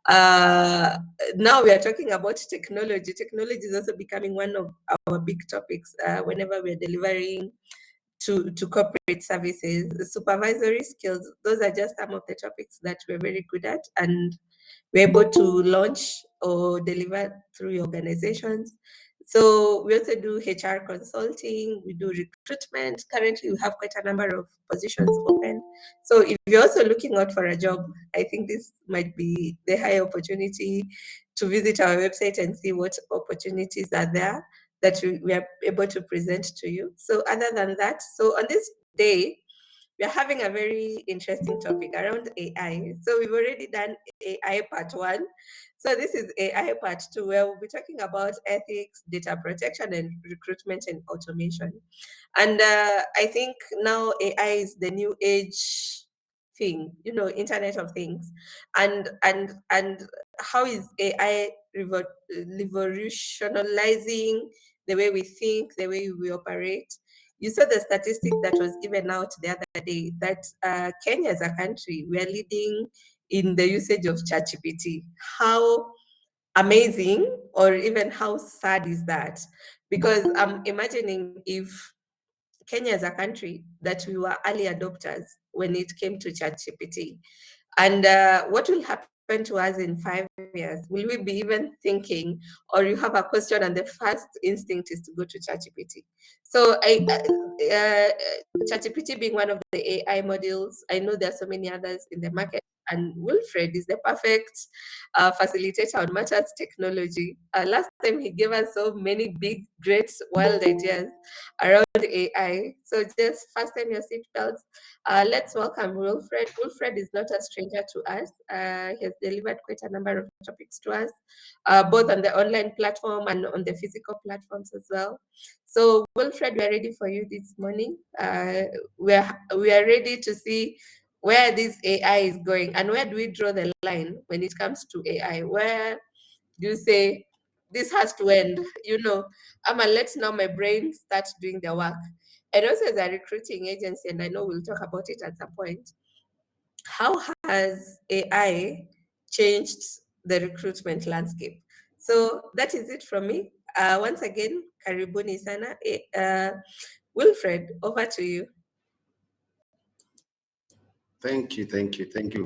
now we are talking about technology. Technology is also becoming one of our big topics whenever we're delivering to corporate services. The supervisory skills, those are just some of the topics that we're very good at, and we're able to launch or deliver through organizations. So we also do HR consulting, we do recruitment. Currently, we have quite a number of positions open. So if you're also looking out for a job, I think this might be the high opportunity to visit our website and see what opportunities are there that we are able to present to you. So other than that, so on this day, we are having a very interesting topic around AI. So we've already done AI part 1. So this is AI part 2, where we'll be talking about ethics, data protection, and recruitment and automation. And I think now AI is the new age thing, Internet of Things. And how is AI revolutionizing the way we think, the way we operate? You saw the statistic that was given out the other day that Kenya as a country, we are leading in the usage of ChatGPT. How amazing, or even how sad is that? Because I'm imagining if Kenya as a country, that we were early adopters when it came to ChatGPT. And what will happen to us in 5 years? Will we be even thinking, or you have a question and the first instinct is to go to ChatGPT? So ChatGPT being one of the AI models, I know there are so many others in the market, and Wilfred is the perfect facilitator on matters technology. Last time he gave us so many big, great, wild ideas around AI. So just fasten your seatbelts. Let's welcome Wilfred. Wilfred is not a stranger to us. He has delivered quite a number of topics to us, both on the online platform and on the physical platforms as well. So Wilfred, we are ready for you this morning. We are ready to see where this AI is going, and where do we draw the line when it comes to AI? Where do you say this has to end? I'm gonna let now my brain start doing the work. And also as a recruiting agency, and I know we'll talk about it at some point, how has AI changed the recruitment landscape? So that is it from me. Once again, karibuni sana. Wilfred, over to you. Thank you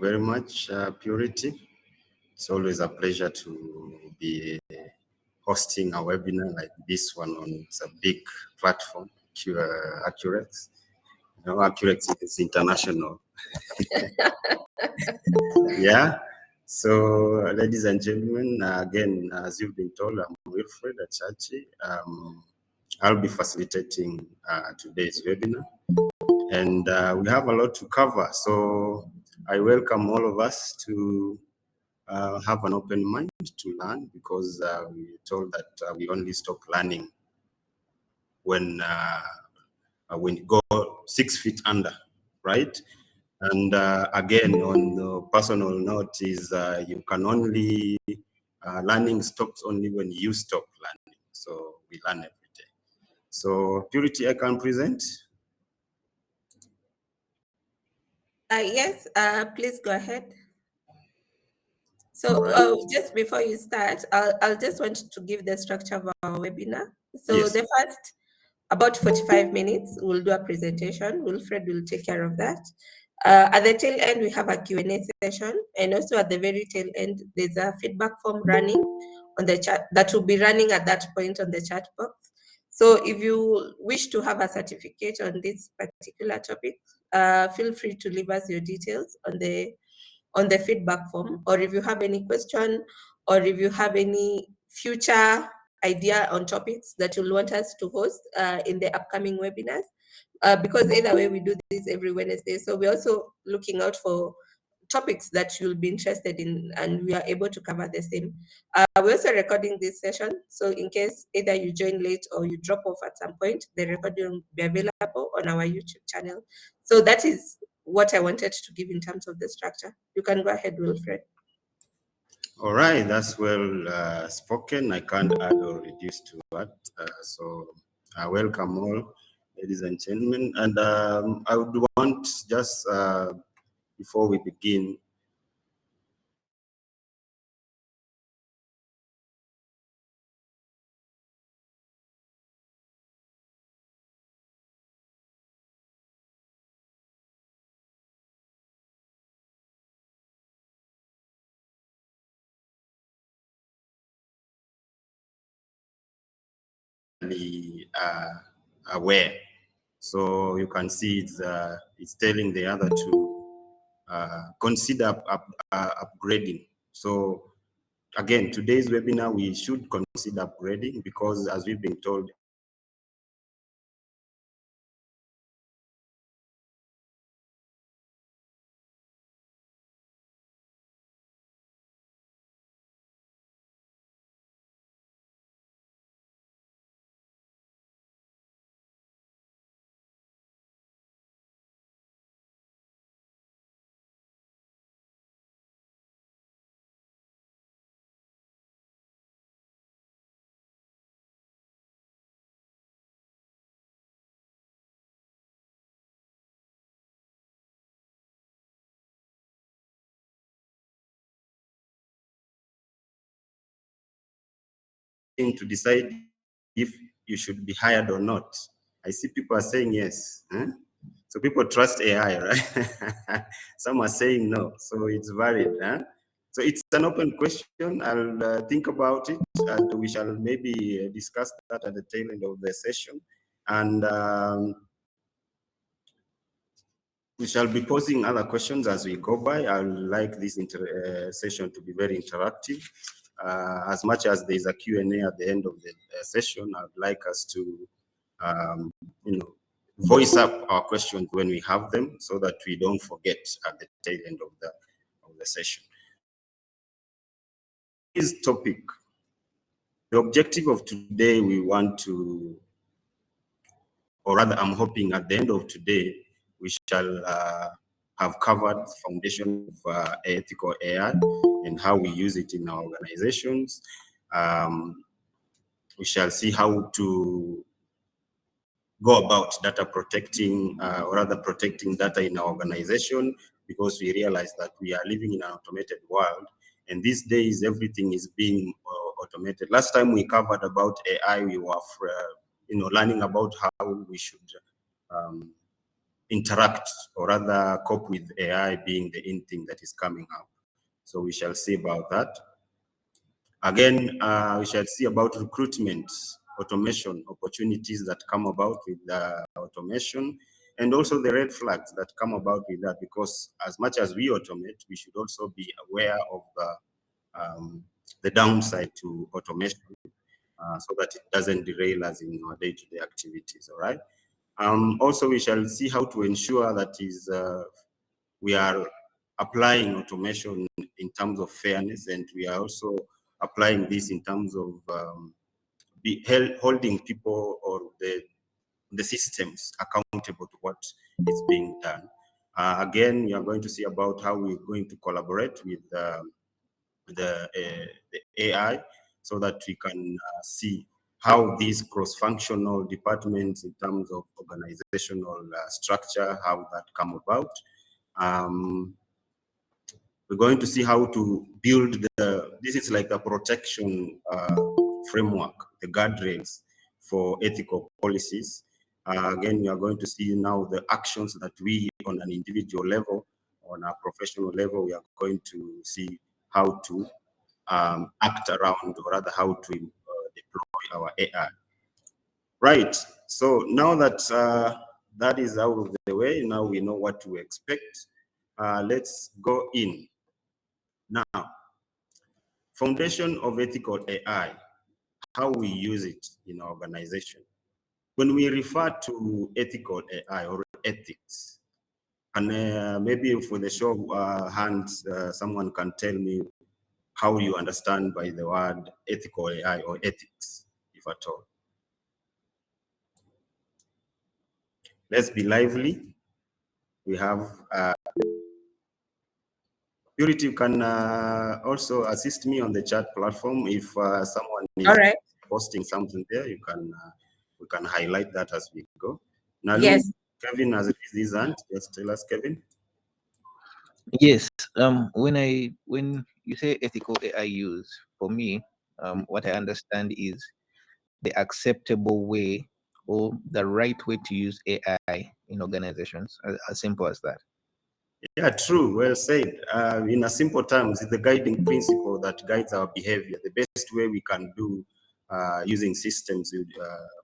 very much, Purity. It's always a pleasure to be hosting a webinar like this one on a big platform, Accurex. Accurex is international. Yeah. So, ladies and gentlemen, again, as you've been told, I'm Wilfred Achachi. I'll be facilitating today's webinar, and we have a lot to cover. So I welcome all of us to have an open mind to learn, because we're told that we only stop learning when you go 6 feet under, right? And again, on the personal note is you can only, learning stops only when you stop learning. So we learn every day. So Purity, I can present. Yes, please go ahead. So just before you start, I'll just want to give the structure of our webinar. So Yes. The first, about 45 minutes, we'll do a presentation. Wilfred will take care of that. At the tail end, we have a Q&A session. And also at the very tail end, there's a feedback form running on the chat that will be running at that point on the chat box. So if you wish to have a certificate on this particular topic, feel free to leave us your details on the feedback form, or if you have any question, or if you have any future idea on topics that you'll want us to host in the upcoming webinars, because either way we do this every Wednesday. So we're also looking out for topics that you'll be interested in, and we are able to cover the same. We're also recording this session, so in case either you join late or you drop off at some point, the recording will be available on our YouTube channel. So that is what I wanted to give in terms of the structure. You can go ahead, Wilfred. All right, that's well spoken. I can't add or reduce to that. So I welcome all, ladies and gentlemen. And I would want just before we begin aware. So you can see it's telling the other to consider upgrading. So again, today's webinar, we should consider upgrading because as we've been told, to decide if you should be hired or not. I see people are saying yes. Huh? So people trust AI, right? Some are saying no. So it's varied. Huh? So it's an open question. I'll think about it, and we shall maybe discuss that at the tail end of the session. And we shall be posing other questions as we go by. I would like this session to be very interactive. As much as there is a Q&A at the end of the session, I would like us to, voice up our questions when we have them so that we don't forget at the tail end of the session. This topic, the objective of today, we want to, or rather I'm hoping at the end of today, we shall have covered the foundation of ethical AI and how we use it in our organizations. We shall see how to go about data protecting, or rather protecting data in our organization, because we realize that we are living in an automated world. And these days, everything is being automated. Last time we covered about AI, we were learning about how we should interact, or rather cope with AI being the in thing that is coming up. So we shall see about that. Again, we shall see about recruitment, automation, opportunities that come about with automation, and also the red flags that come about with that, because as much as we automate, we should also be aware of the downside to automation, so that it doesn't derail us in our day-to-day activities, all right? Also, we shall see how to ensure that we are applying automation in terms of fairness, and we are also applying this in terms of holding people or the systems accountable to what is being done. Again, we are going to see about how we're going to collaborate with the AI so that we can see how these cross-functional departments in terms of organizational structure, how that come about. We're going to see how to build this is like a protection framework, the guardrails for ethical policies. Again, we are going to see now the actions that we, on an individual level, on a professional level, we are going to see how to act around, or rather how to deploy our AI. Right, so now that that is out of the way, now we know what to expect. Let's go in. Now, foundation of ethical AI, how we use it in our organization. When we refer to ethical AI or ethics, and maybe for the show of hands, someone can tell me how you understand by the word ethical AI or ethics, if at all. Let's be lively. We have Purity, you can also assist me on the chat platform. If someone is posting something there, you can we can highlight that as we go. Now, yes. Kevin has raised his hand. Just tell us, Kevin. Yes. When you say ethical AI use, for me, what I understand is the acceptable way or the right way to use AI in organizations. As simple as that. Yeah, true. Well said. In a simple terms, it's the guiding principle that guides our behavior. The best way we can do using systems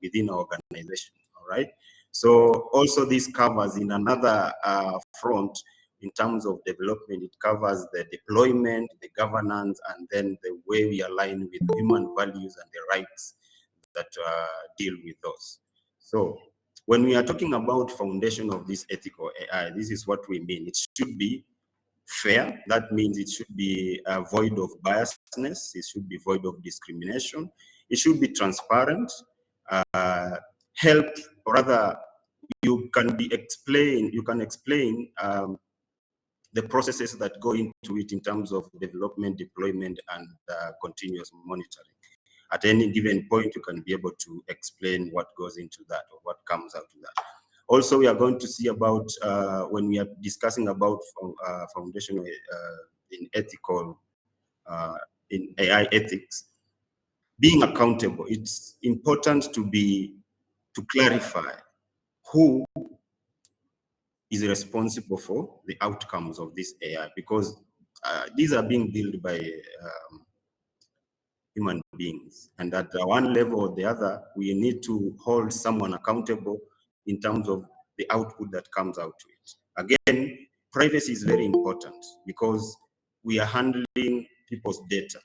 within our organization. All right. So also this covers in another front in terms of development. It covers the deployment, the governance, and then the way we align with human values and the rights that deal with those. So when we are talking about foundation of this ethical AI, this is what we mean. It should be fair. That means it should be void of biasness. It should be void of discrimination. It should be transparent. Help, or rather, you can explain the processes that go into it in terms of development, deployment, and continuous monitoring. At any given point, you can be able to explain what goes into that or what comes out of that. Also, we are going to see about, when we are discussing about foundation in ethical, in AI ethics, being accountable. It's important to clarify who is responsible for the outcomes of this AI, because these are being built by human beings. And at one level or the other, we need to hold someone accountable in terms of the output that comes out to it. Again, privacy is very important because we are handling people's data.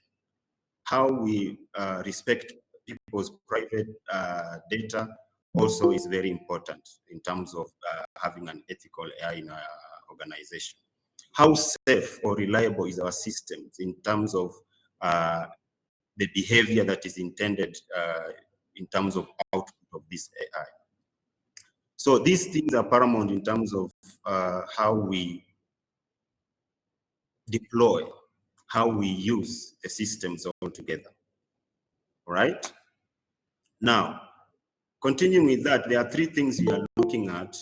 How we respect people's private data also is very important in terms of having an ethical AI in our organization. How safe or reliable is our systems in terms of the behavior that is intended in terms of output of this AI. So these things are paramount in terms of how we deploy, how we use the systems altogether. All right? Now, continuing with that, there are three things we are looking at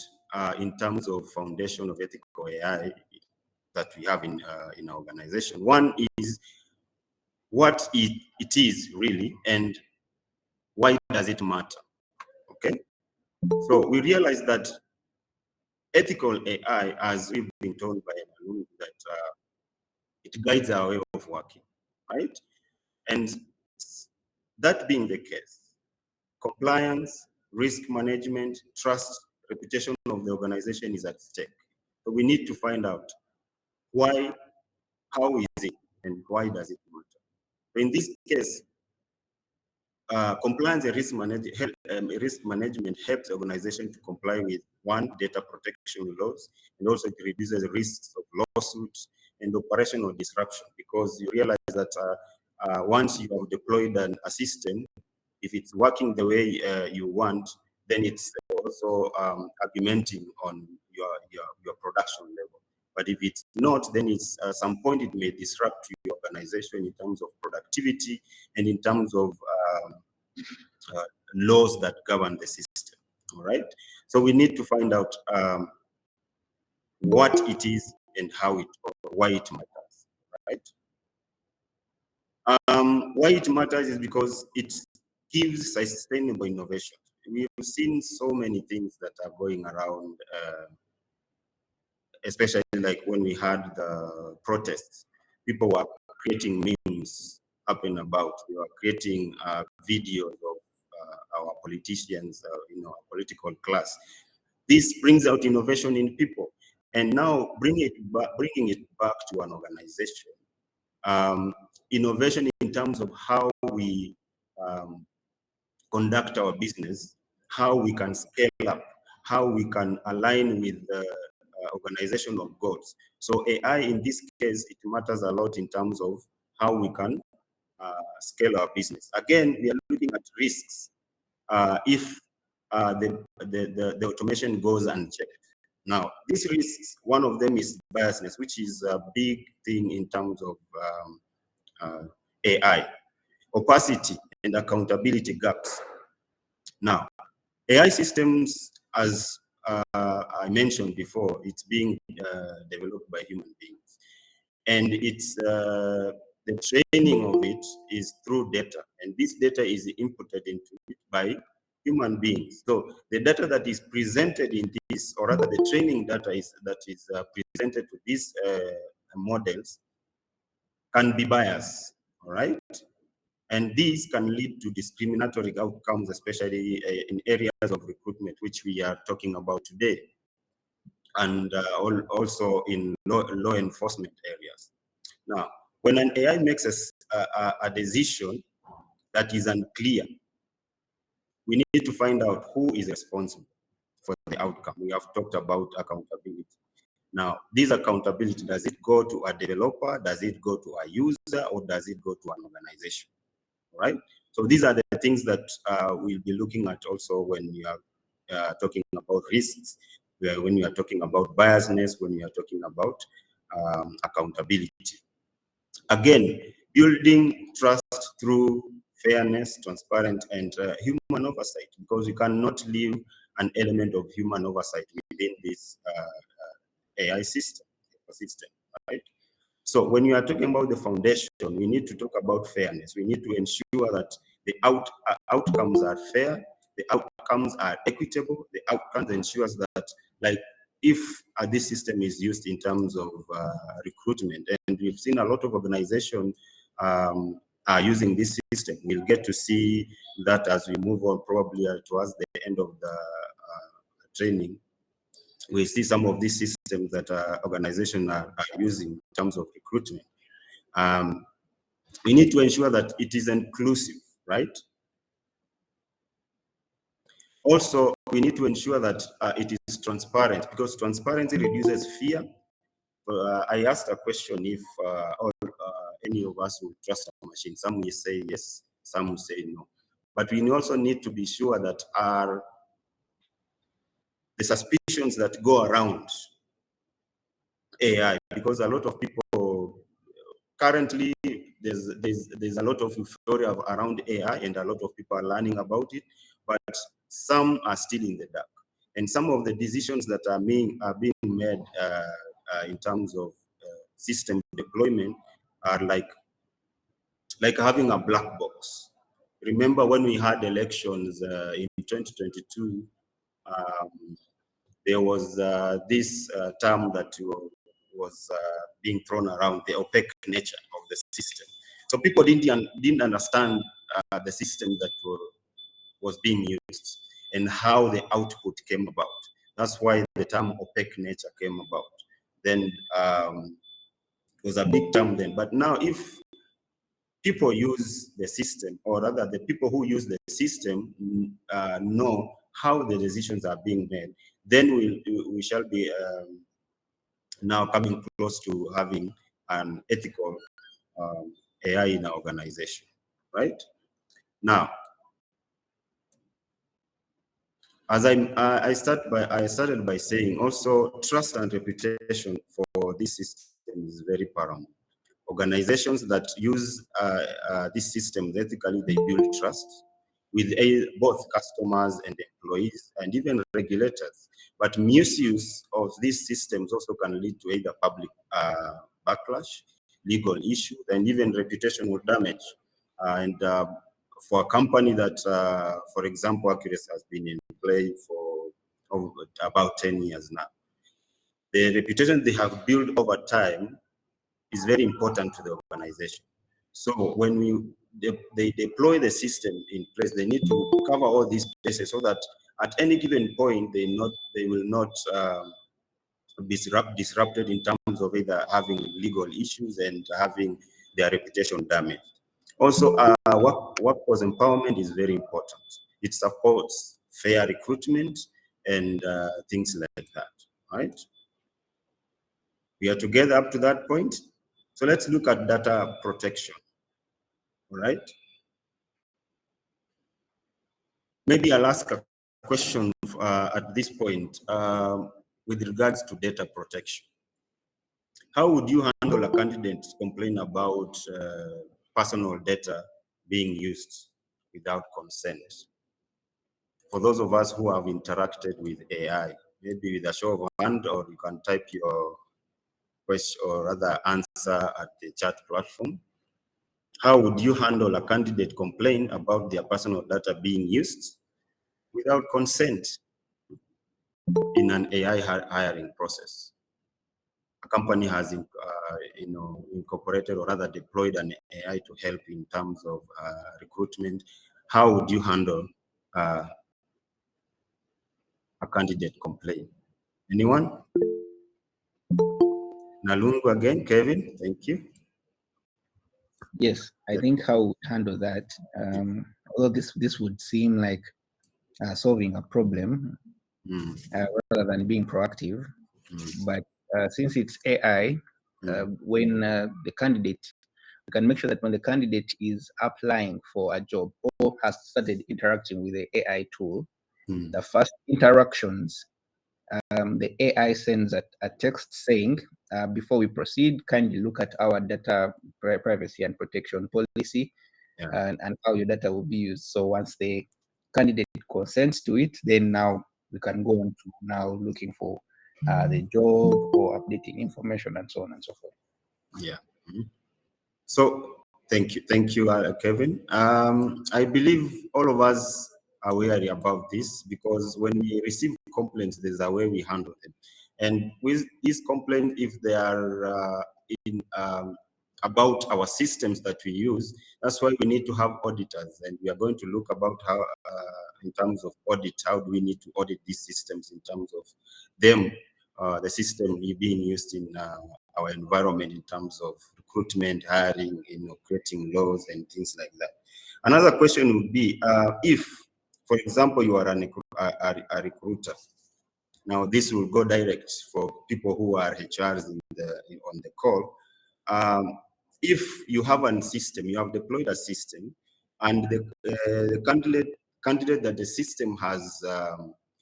in terms of foundation of ethical AI that we have in our organization. One is what it is really, and why does it matter? Okay, so we realize that ethical AI, as we've been told by Malum, that it guides our way of working, right? And that being the case, compliance, risk management, trust, reputation of the organization is at stake. So we need to find out why, how is it, and why does it matter? So in this case, compliance and risk management helps the organization to comply with one, data protection laws, and also it reduces risks of lawsuits and operational disruption, because you realize that once you have deployed a system, if it's working the way you want, then it's also augmenting on your production level. But if it's not, then it's at some point it may disrupt your organization in terms of productivity and in terms of laws that govern the system. All right. So we need to find out what it is and how it, or why it matters. Right. Why it matters is because it gives sustainable innovation. We've seen so many things that are going around, especially like when we had the protests. People were creating memes up and about. They were creating videos of our politicians, our political class. This brings out innovation in people, and now bringing it back to an organization. Innovation in terms of how we conduct our business, how we can scale up, how we can align with the organizational goals. So AI, in this case, it matters a lot in terms of how we can scale our business. Again, we are looking at risks if the automation goes unchecked. Now, these risks, one of them is biasness, which is a big thing in terms of AI, opacity and accountability gaps. Now, AI systems, as I mentioned before, it's being developed by human beings, and it's the training of it is through data, and this data is inputted into it by human beings. So the data that is presented in this, or rather the training data that is presented to these models, can be biased. All right. And these can lead to discriminatory outcomes, especially in areas of recruitment, which we are talking about today, and also in law enforcement areas. Now, when an AI makes a decision that is unclear, we need to find out who is responsible for the outcome. We have talked about accountability. Now, this accountability, does it go to a developer, does it go to a user, or does it go to an organization? Right? So these are the things that we'll be looking at also when we are talking about risks, when we are talking about biasness, when we are talking about accountability. Again, building trust through fairness, transparent, and human oversight, because you cannot leave an element of human oversight within this AI system, right? So when we are talking about the foundation, we need to talk about fairness. We need to ensure that the outcomes are fair, the outcomes are equitable, the outcomes ensures that, like, if this system is used in terms of recruitment, and we've seen a lot of organizations are using this system. We'll get to see that as we move on, probably towards the end of the training. We see some of these systems that organizations are using in terms of recruitment. We need to ensure that it is inclusive, right? Also, we need to ensure that it is transparent, because transparency reduces fear. I asked a question if any of us would trust a machine. Some will say yes, some will say no. But we also need to be sure that the suspicions that go around AI, because a lot of people currently there's a lot of euphoria around AI, and a lot of people are learning about it, but some are still in the dark. And some of the decisions that are being made in terms of system deployment are like having a black box. Remember when we had elections in 2022, there was this term that was being thrown around, the opaque nature of the system. So people didn't understand the system that was being used and how the output came about. That's why the term opaque nature came about. Then it was a big term then. But now if people use the system, or rather the people who use the system know how the decisions are being made, then we shall be now coming close to having an ethical AI in our organization, right? Now, as I started by saying, also trust and reputation for this system is very paramount. Organizations that use this system ethically, they build trust with both customers and employees, and even regulators. But misuse of these systems also can lead to either public backlash, legal issues, and even reputational damage. And for a company that, for example, Accurex has been in play for about 10 years now, the reputation they have built over time is very important to the organization. So when they deploy the system in place, they need to cover all these bases so that at any given point they will not be disrupted in terms of either having legal issues and having their reputation damaged. Also, workforce empowerment is very important. It supports fair recruitment and things like that, right? We are together up to that point. So let's look at data protection, all right? Maybe I'll ask a question at this point with regards to data protection. How would you handle a candidate's complaint about personal data being used without consent? For those of us who have interacted with AI, maybe with a show of hand, or you can type your question or rather answer at the chat platform. How would you handle a candidate complaint about their personal data being used without consent in an AI hiring process? company has incorporated or rather deployed an AI to help in terms of recruitment, how would you handle a candidate complaint? Anyone? Nalungu again, Kevin, thank you. Yes, I think how we handle that, although this would seem like solving a problem rather than being proactive, but since it's AI, when the candidate, we can make sure that when the candidate is applying for a job or has started interacting with the AI tool, the first interactions, the AI sends a text saying, before we proceed, kindly look at our data privacy and protection policy and how your data will be used. So once the candidate consents to it, then now we can go on to now looking for the job or updating information and so on and so forth. Yeah. So thank you, Kevin. I believe all of us are wary about this because when we receive complaints, there's a way we handle them. And with these complaints, if they are about our systems that we use, that's why we need to have auditors, and we are going to look about how, in terms of audit, how do we need to audit these systems in terms of them, the system being used in our environment in terms of recruitment, hiring, creating laws and things like that. Another question would be, if, for example, you are a recruiter. Now, this will go direct for people who are HRs on the call. If you have a system, you have deployed a system, and the candidate that the system has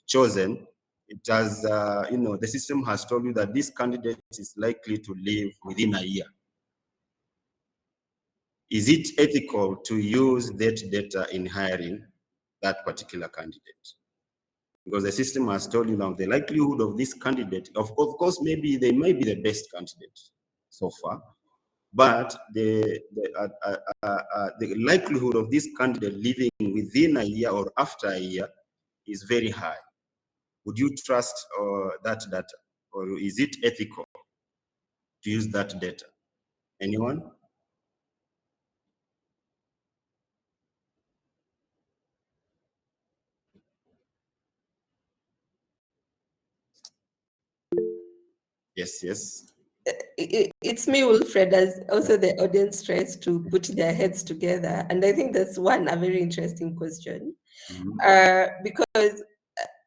chosen, it has, the system has told you that this candidate is likely to leave within a year. Is it ethical to use that data in hiring that particular candidate? Because the system has told you now the likelihood of this candidate, of course, maybe they might be the best candidate so far, but the likelihood of this candidate living within a year or after a year is very high. Would you trust that data, or is it ethical to use that data? Anyone? Yes. It's me, Wilfred, as also the audience tries to put their heads together. And I think that's a very interesting question. Because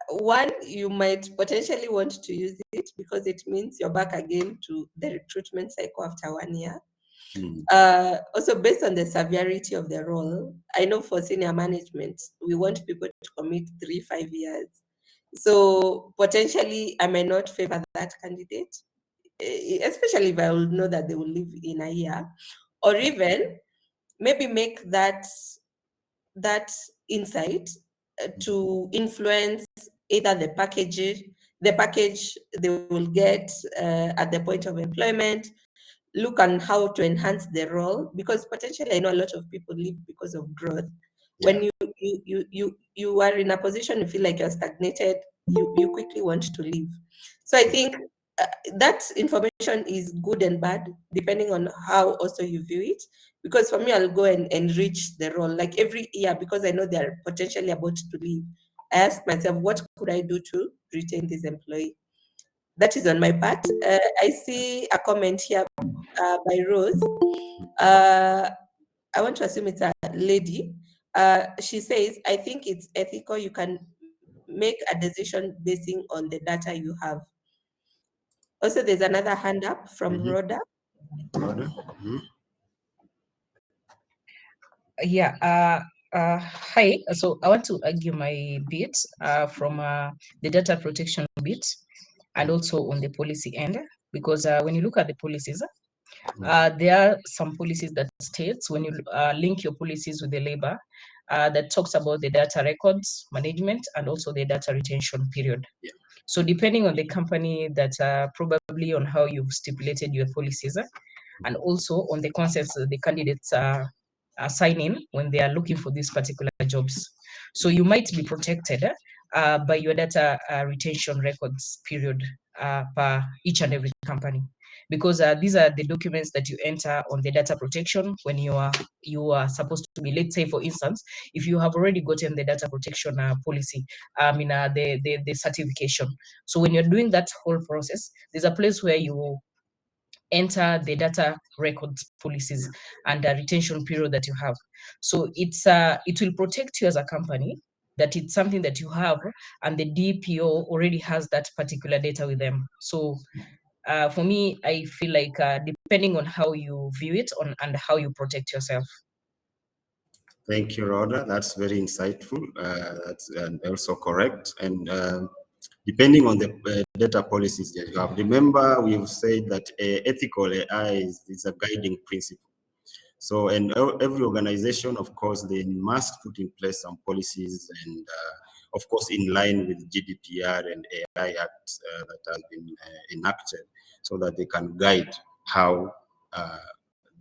one, you might potentially want to use it because it means you're back again to the recruitment cycle after 1 year. Also, based on the severity of the role, I know for senior management, we want people to commit 3-5 years. So potentially, I may not favor that candidate, especially if I will know that they will live in a year, or even maybe make that insight to influence either the package they will get at the point of employment, look on how to enhance the role, because potentially I know a lot of people leave because of growth. When you are in a position you feel like you're stagnated, you quickly want to leave. So I think that information is good and bad depending on how also you view it. Because for me, I'll go and enrich the role like every year, because I know they're potentially about to leave. I ask myself, what could I do to retain this employee? That is on my part. I see a comment here by Rose. I want to assume it's a lady. She says, I think it's ethical. You can make a decision basing on the data you have. Also, there's another hand up from Rhoda. Yeah. Hi. So I want to argue my bit from the data protection bit and also on the policy end, because when you look at the policies, there are some policies that states when you link your policies with the labor that talks about the data records management and also the data retention period. Yeah. So depending on the company, that probably on how you've stipulated your policies and also on the consents that the candidates sign in when they are looking for these particular jobs. So you might be protected by your data retention records period per each and every company. because these are the documents that you enter on the data protection when you are supposed to be. Let's say, for instance, if you have already gotten the data protection policy, the certification. So when you're doing that whole process, there's a place where you enter the data records policies and the retention period that you have. So it will protect you as a company, that it's something that you have, and the DPO already has that particular data with them. So for me, I feel like depending on how you view it and how you protect yourself. Thank you, Rhoda. That's very insightful. That's also correct. And depending on the data policies that you have, remember we've said that ethical AI is a guiding principle. So, and every organization, of course, they must put in place some policies and, of course, in line with GDPR and AI Act that has been enacted, so that they can guide how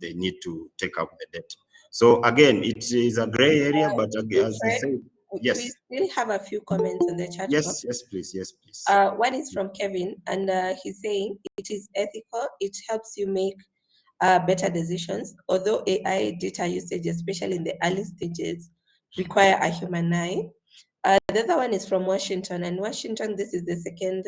they need to take up the data. So again, it is a gray area, but as I said, yes. We still have a few comments in the chat box. Yes, please. Yes, please. One is from Kevin, and he's saying it is ethical. It helps you make better decisions, although AI data usage, especially in the early stages, require a human eye. The other one is from Washington, and Washington, this is the second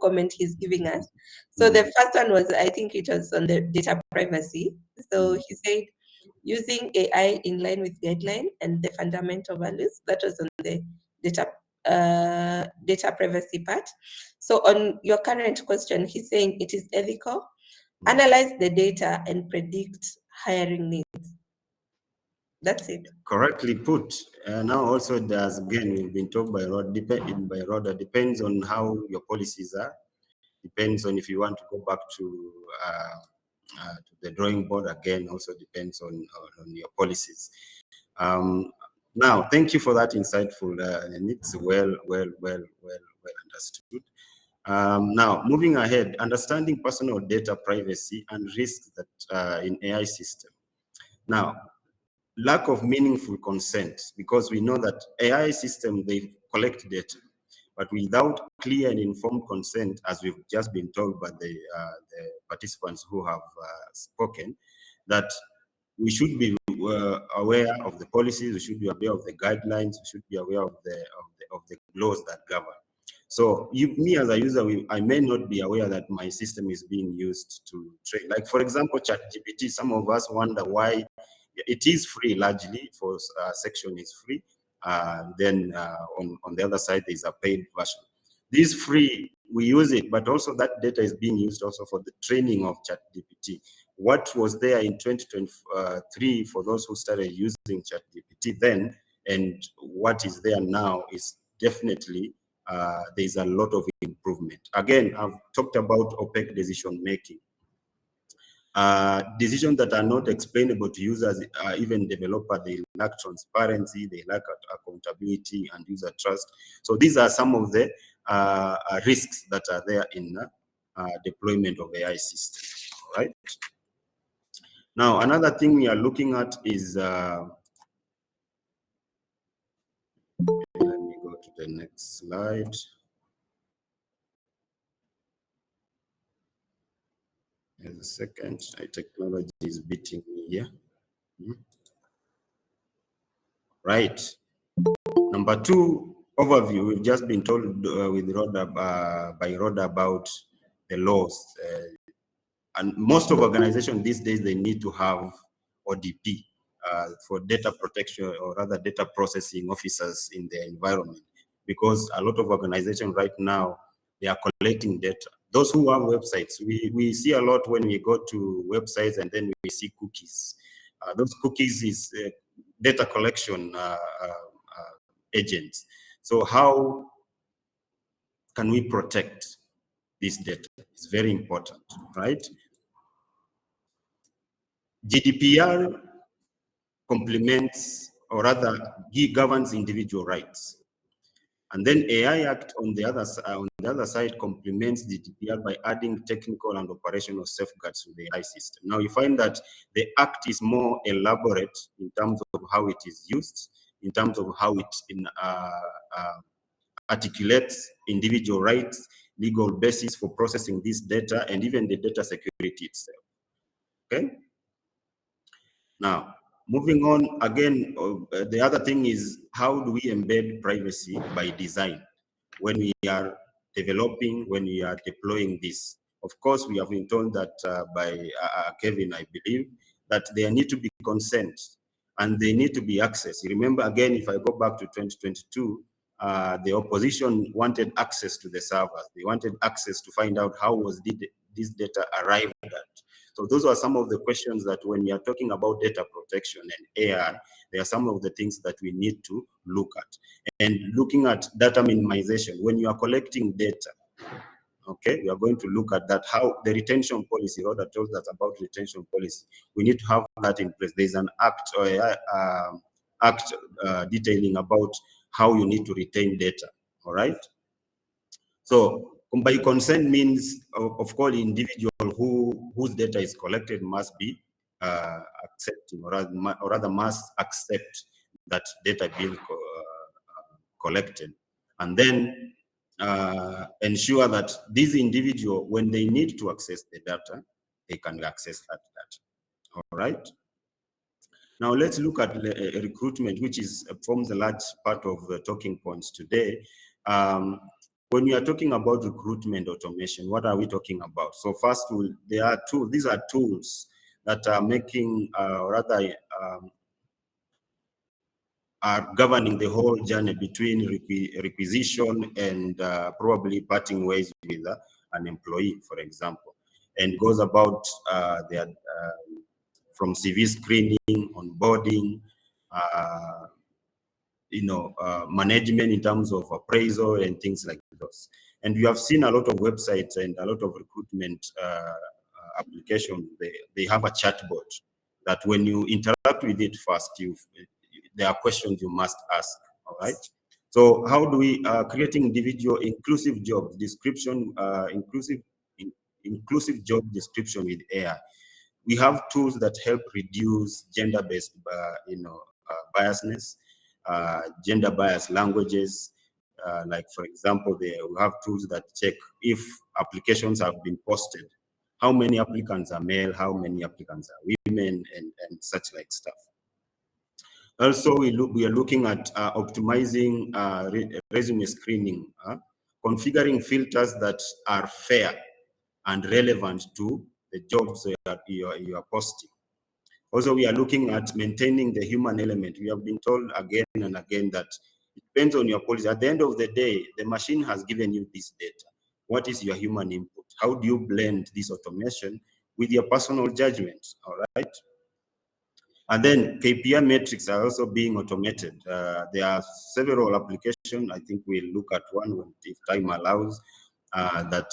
comment he's giving us. So the first one was, I think it was on the data privacy. So he said, using AI in line with guideline and the fundamental values. That was on the data privacy part. So on your current question, he's saying it is ethical. Analyze the data and predict hiring needs. That's it. Correctly put. Now also there's, again, we've been told by Rod, depends on how your policies are. Depends on if you want to go back to the drawing board, again, also depends on your policies. Now, thank you for that insightful, and it's well understood. Now, moving ahead, understanding personal data privacy and risks that in AI system. Now, lack of meaningful consent, because we know that AI system, they collect data, but without clear and informed consent, as we've just been told by the participants who have spoken, that we should be aware of the policies, we should be aware of the guidelines, we should be aware of the laws that govern. So me as a user, I may not be aware that my system is being used to train. Like, for example, ChatGPT, some of us wonder why it is free, largely, for section is free. Then on the other side, there's a paid version. This free, we use it, but also that data is being used also for the training of ChatGPT. What was there in 2023 for those who started using ChatGPT then, and what is there now is definitely, there's a lot of improvement. Again, I've talked about opaque decision making. Decisions that are not explainable to users, even developer, they lack transparency, they lack accountability and user trust. So these are some of the risks that are there in deployment of AI systems, right? Now, another thing we are looking at is, let me go to the next slide. Here's a second, technology is beating me here. Right. Number two, overview. We've just been told with Rhoda, by Rhoda about the laws. And most of organizations these days, they need to have ODP for data protection, or rather data processing officers in their environment, because a lot of organizations right now, they are collecting data. Those who have websites, we see a lot when we go to websites and then we see cookies. Those cookies is data collection agents. So how can we protect this data? It's very important, right? GDPR complements, or rather governs individual rights. And then AI Act on the other side complements GDPR by adding technical and operational safeguards to the AI system. Now you find that the Act is more elaborate in terms of how it is used, in terms of how it articulates individual rights, legal basis for processing this data, and even the data security itself. Okay. Now, moving on again, the other thing is, how do we embed privacy by design when we are developing, when we are deploying this? Of course, we have been told that by Kevin, I believe, that there need to be consent and they need to be access. You remember, again, if I go back to 2022, the opposition wanted access to the servers. They wanted access to find out how was this data arrived at. So those are some of the questions that when we are talking about data protection and AI, there are some of the things that we need to look at. And looking at data minimization, when you are collecting data, okay, we are going to look at that, how the retention policy, Rhoda told us about retention policy. We need to have that in place. There's an act or act detailing about how you need to retain data, all right? So by consent means, of course, the individual whose data is collected must be accepting, or rather must accept that data being collected, and then ensure that this individual, when they need to access the data, they can access that data. All right. Now let's look at recruitment, which forms a large part of the talking points today. When we are talking about recruitment automation, what are we talking about? So first, there are tools. These are tools that are making, are governing the whole journey between requisition and probably parting ways with an employee, for example, and goes about their from CV screening, onboarding, management in terms of appraisal and things like those. And we have seen a lot of websites and a lot of recruitment applications. They have a chatbot that when you interact with it first, there are questions you must ask. All right. So how do we creating individual inclusive job description, inclusive job description with AI? We have tools that help reduce gender-based, biasness, gender bias languages. Like, for example, we have tools that check if applications have been posted, how many applicants are male, how many applicants are women, and such like stuff. Also, we are looking at optimizing resume screening, configuring filters that are fair and relevant to the jobs you are posting. Also, we are looking at maintaining the human element. We have been told again and again that it depends on your policy. At the end of the day, the machine has given you this data. What is your human input? How do you blend this automation with your personal judgment? All right. And then KPI metrics are also being automated. There are several applications. I think we'll look at one if time allows, that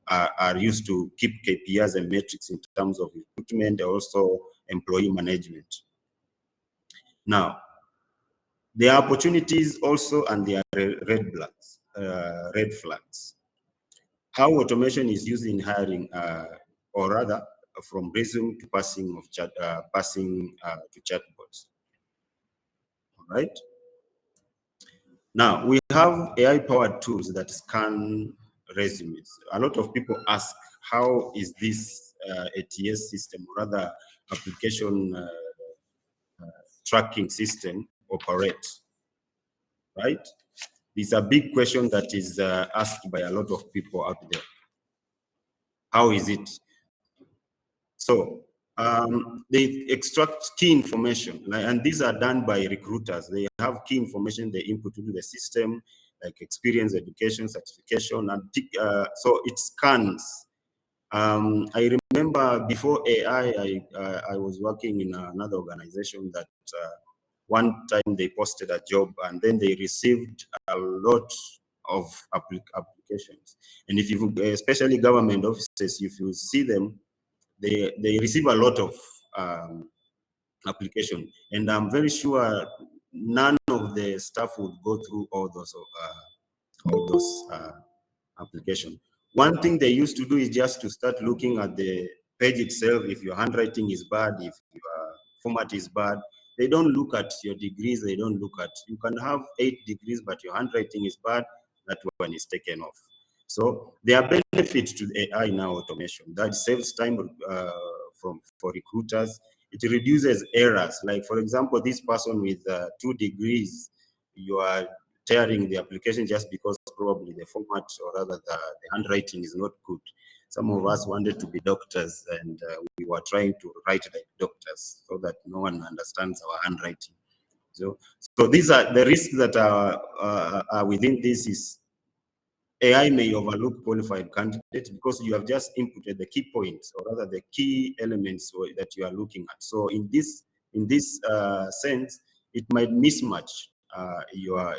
are used to keep KPIs and metrics in terms of recruitment, also employee management. Now, there are opportunities also, and there are red flags. How automation is used in hiring, or rather, from resume to passing to chatbots. All right. Now we have AI-powered tools that scan resumes. A lot of people ask, how is this ATS system, or rather application tracking system, operate? Right. It's a big question that is asked by a lot of people out there. How is it? So they extract key information, and these are done by recruiters. They have key information they input into the system, like experience, education, certification, and so it scans. I remember before AI, I was working in another organization that one time they posted a job and then they received a lot of applications. And if you, especially government offices, if you see them, they receive a lot of application, and I'm very sure none of the staff would go through all those applications. One thing they used to do is just to start looking at the page itself. If your handwriting is bad, if your format is bad, they don't look at your degrees. They don't look at, you can have 8 degrees, but your handwriting is bad. that one is taken off. So there are benefits to the AI now automation that saves time for recruiters. It reduces errors. Like for example, this person with 2 degrees, you are tearing the application just because probably the format or rather the handwriting is not good. Some of us wanted to be doctors and we were trying to write like doctors so that no one understands our handwriting. So these are the risks that are within this. Is AI may overlook qualified candidates because you have just inputted the key points or rather the key elements that you are looking at. So in this sense, it might mismatch your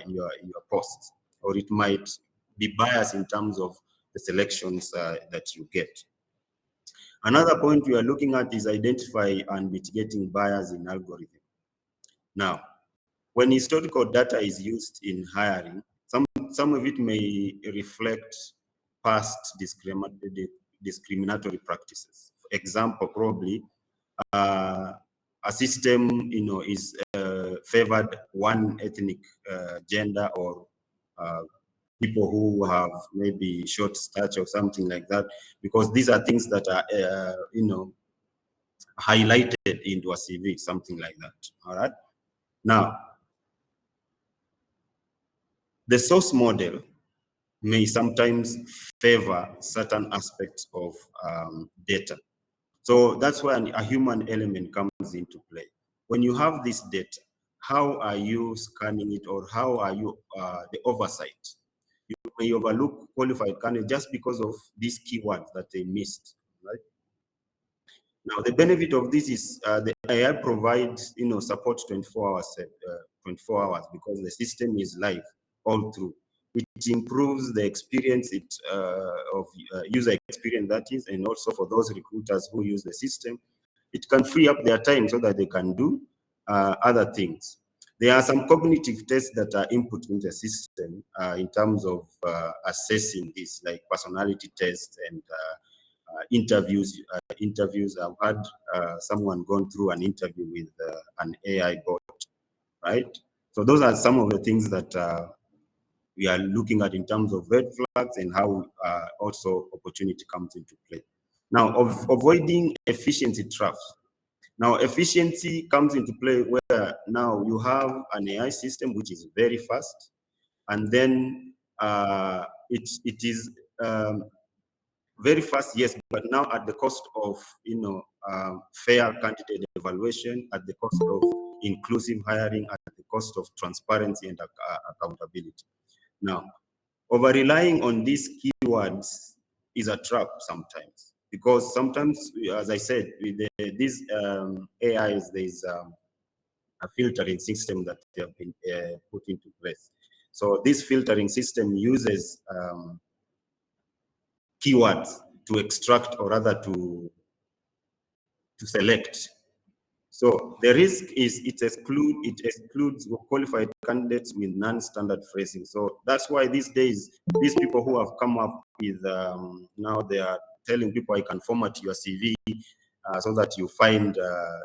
posts, or it might be biased in terms of the selections that you get. Another point we are looking at is identify and mitigating bias in algorithm. Now, when historical data is used in hiring, some of it may reflect past discriminatory practices. For example, probably a system, is favored one ethnic gender or people who have maybe short stature or something like that, because these are things that are, highlighted into a CV, something like that. All right. Now, the source model may sometimes favor certain aspects of data. So that's why a human element comes into play. When you have this data, how are you scanning it, or how are you the oversight? You may overlook qualified candidates just because of these keywords that they missed, right? Now, the benefit of this is the AI provides, support 24 hours because the system is live all through. It improves the experience of user experience, that is, and also for those recruiters who use the system, it can free up their time so that they can do other things. There are some cognitive tests that are input in the system in terms of assessing this, like personality tests and interviews. I've had someone gone through an interview with an AI bot, right? So those are some of the things that we are looking at in terms of red flags and how also opportunity comes into play. Now, avoiding efficiency traps. Now, efficiency comes into play where now you have an AI system which is very fast, and then it is very fast, yes, but now at the cost of fair candidate evaluation, at the cost of inclusive hiring, at the cost of transparency and accountability. Now, over relying on these keywords is a trap sometimes, because sometimes, as I said, with these AIs, there's a filtering system that they have been put into place. So this filtering system uses keywords to extract, or rather to select. So the risk is it excludes qualified candidates with non-standard phrasing. So that's why these days, these people who have come up with now they are telling people, I can format your CV so that you find a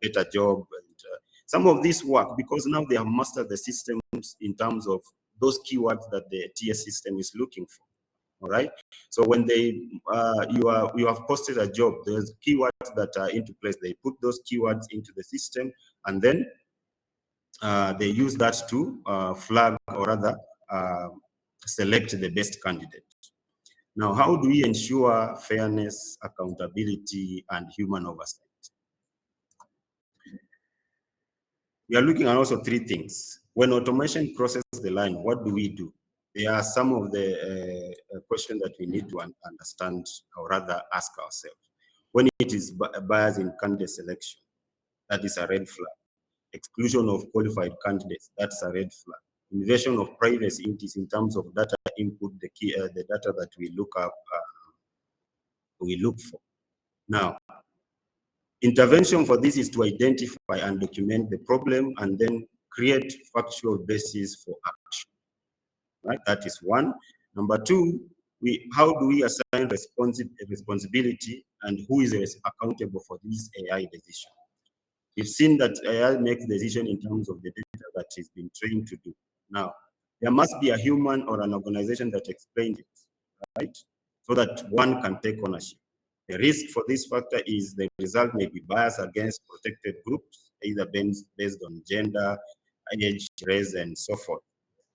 better job. And some of this work because now they have mastered the systems in terms of those keywords that the TS system is looking for. All right. So when they you have posted a job, there's keywords that are into place. They put those keywords into the system, and then they use that to flag, or rather select the best candidate. Now, how do we ensure fairness, accountability, and human oversight? We are looking at also 3 things. When automation crosses the line, what do we do? There are some of the questions that we need to understand, or rather ask ourselves. When it is bias in candidate selection, that is a red flag. Exclusion of qualified candidates, that's a red flag. Invasion of privacy in terms of data input, the data that we look up, we look for. Now, intervention for this is to identify and document the problem and then create factual basis for action. Right? That is one. Number 2, how do we assign responsibility and who is accountable for this AI decision? We've seen that AI makes decision in terms of the data that it's been trained to do. Now, there must be a human or an organization that explains it, right? So that one can take ownership. The risk for this factor is the result may be biased against protected groups, either based on gender, age, race, and so forth.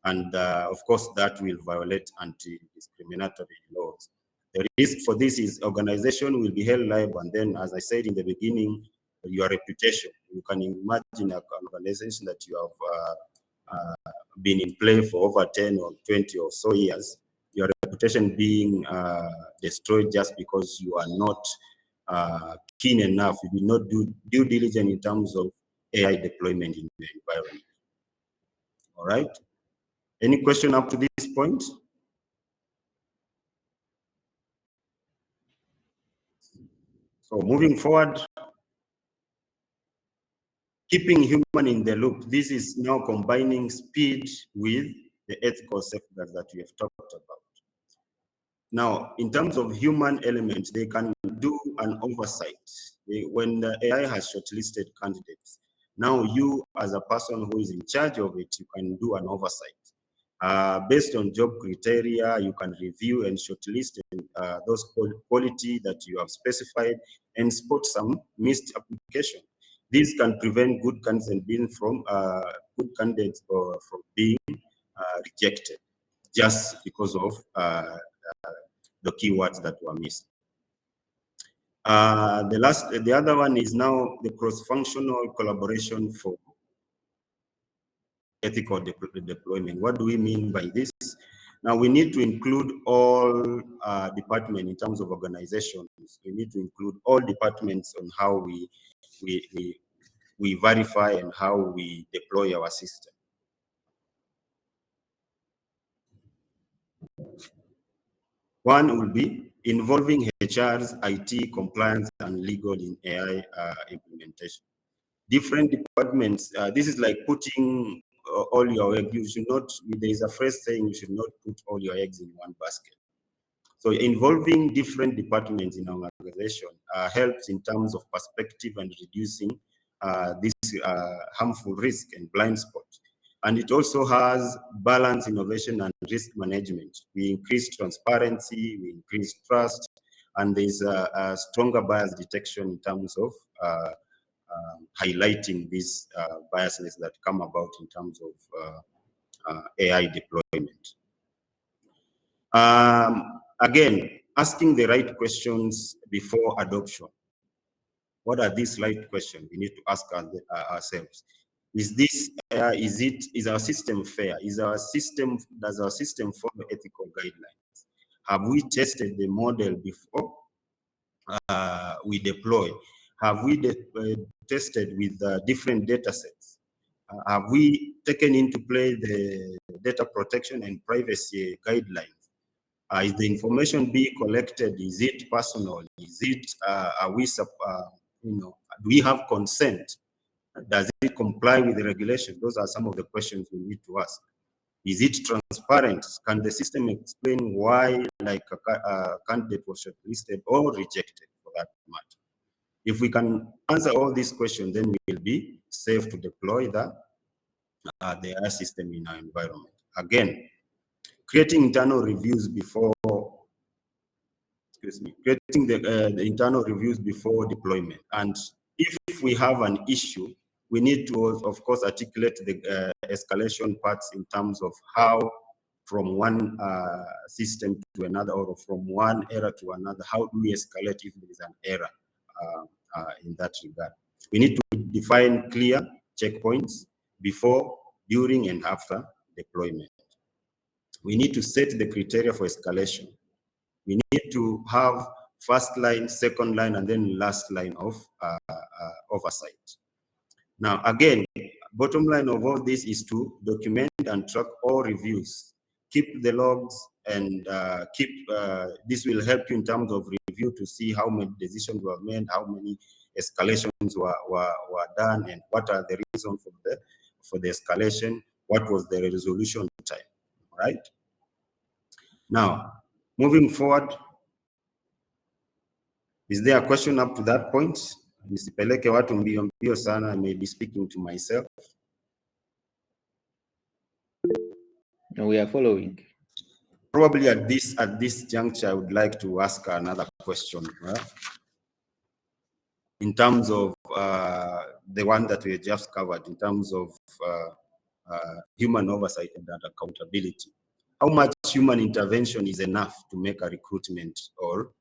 And of course, that will violate anti-discriminatory laws. The risk for this is organization will be held liable, and then, as I said in the beginning, your reputation. You can imagine an organization that you have been in play for over 10 or 20 or so years, your reputation being destroyed just because you are not keen enough, you did not do due diligence in terms of AI deployment in the environment. All right. Any question up to this point? So moving forward, keeping human in the loop. This is now combining speed with the ethical safeguards that we have talked about. Now, in terms of human elements, they can do an oversight. When the AI has shortlisted candidates, now you as a person who is in charge of it, you can do an oversight. Based on job criteria, you can review and shortlist those quality that you have specified and spot some missed application. This can prevent good candidates being from from being rejected just because of the keywords that were missed. The other one is now the cross-functional collaboration for ethical deployment. What do we mean by this? Now we need to include all departments in terms of organizations. We need to include all departments on how we verify and how we deploy our system. One will be involving HRs, IT, compliance, and legal in AI implementation. Different departments, this is like putting all your eggs. You should not, there is a phrase saying you should not put all your eggs in one basket. So involving different departments in our organization helps in terms of perspective and reducing this harmful risk and blind spot. And it also has balance, innovation, and risk management. We increase transparency, we increase trust, and there's a stronger bias detection in terms of highlighting these biases that come about in terms of AI deployment. Again, asking the right questions before adoption. What are these right questions we need to ask ourselves? Is this, is our system fair? Does our system follow ethical guidelines? Have we tested the model before we deploy? Have we tested with different data sets? Have we taken into play the data protection and privacy guidelines? Is the information being collected? Is it personal? Is it, do we have consent? Does it comply with the regulation? Those are some of the questions we need to ask. Is it transparent? Can the system explain why, like, a candidate was shortlisted or rejected, for that matter? If we can answer all these questions, then we will be safe to deploy the AI system in our environment. Again, creating internal reviews before, creating the internal reviews before deployment. And if we have an issue, we need to, of course, articulate the escalation parts in terms of how from one system to another, or from one error to another, how do we escalate if there is an error in that regard. We need to define clear checkpoints before, during, and after deployment. We need to set the criteria for escalation. We need to have first line, second line, and then last line of oversight. Now, again, bottom line of all this is to document and track all reviews. Keep the logs, and this will help you in terms of review to see how many decisions were made, how many escalations were done, and what are the reasons for the escalation, what was the resolution time, right? Now, moving forward, is there a question up to that point? Nisipeleke watu mbio mbio sana, I may be speaking to myself. No, we are following. Probably at this juncture, I would like to ask another question. In terms of the one that we just covered, in terms of human oversight and accountability, how much human intervention is enough to make a recruitment or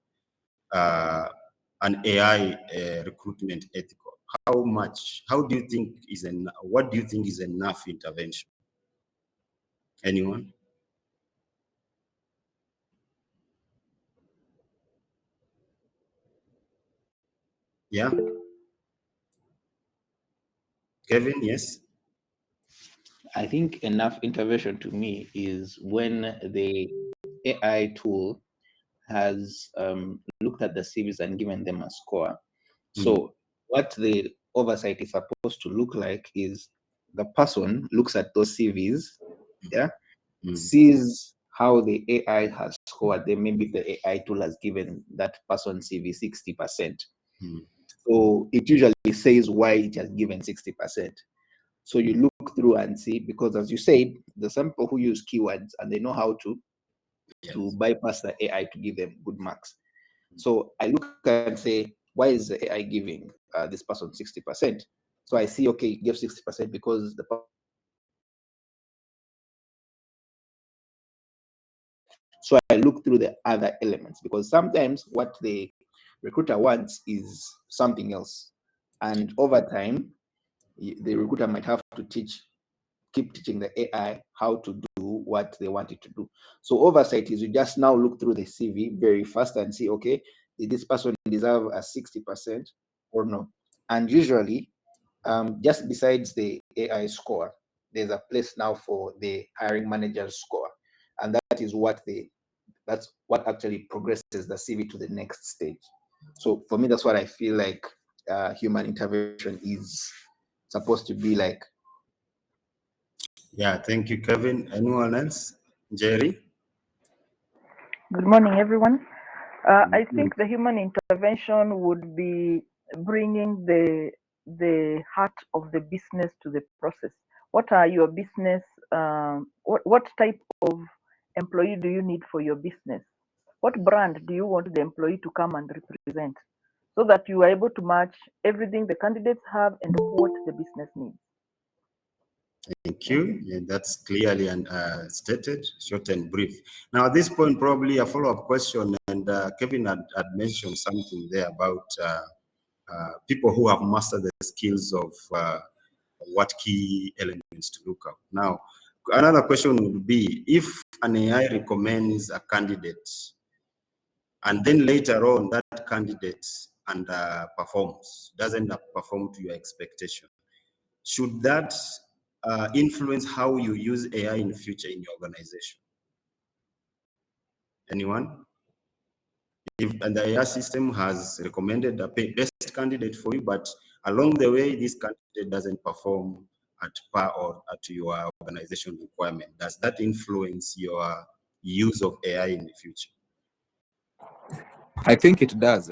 an AI recruitment ethical? How much? How do you think is what do you think is enough intervention? Anyone? Yeah. Kevin, yes. I think enough intervention to me is when the AI tool has looked at the CVs and given them a score. So what the oversight is supposed to look like is the person looks at those CVs, yeah, sees how the AI has scored them. Maybe the AI tool has given that person CV 60%. So it usually says why it has given 60%. So you look through and see, because as you said, there's some people who use keywords and they know how to bypass the AI to give them good marks. So I look and say, why is the AI giving this person 60%? So I see, okay, it gives 60% because the so I look through the other elements, because sometimes what the recruiter wants is something else. And over time, the recruiter might have to keep teaching the AI how to do what they want it to do. So oversight is you just now look through the CV very fast and see, okay, did this person deserve a 60% or no? And usually, just besides the AI score, there's a place now for the hiring manager's score, and that's what actually progresses the CV to the next stage. So for me, that's what I feel like human intervention is supposed to be like. Yeah, thank you, Kevin. Anyone else? Jerry? Good morning, everyone. I think the human intervention would be bringing the heart of the business to the process. What are your business? What type of employee do you need for your business? What brand do you want the employee to come and represent? So that you are able to match everything the candidates have and what the business needs. Thank you. Yeah, that's clearly stated, short and brief. Now, at this point, probably a follow-up question, and Kevin had mentioned something there about people who have mastered the skills of what key elements to look up. Now, another question would be, if an AI recommends a candidate, and then later on that candidate doesn't perform to your expectation, should that influence how you use AI in the future in your organization? Anyone? If the AI system has recommended a best candidate for you, but along the way, this candidate doesn't perform at par or at your organization requirement, does that influence your use of AI in the future? I think it does.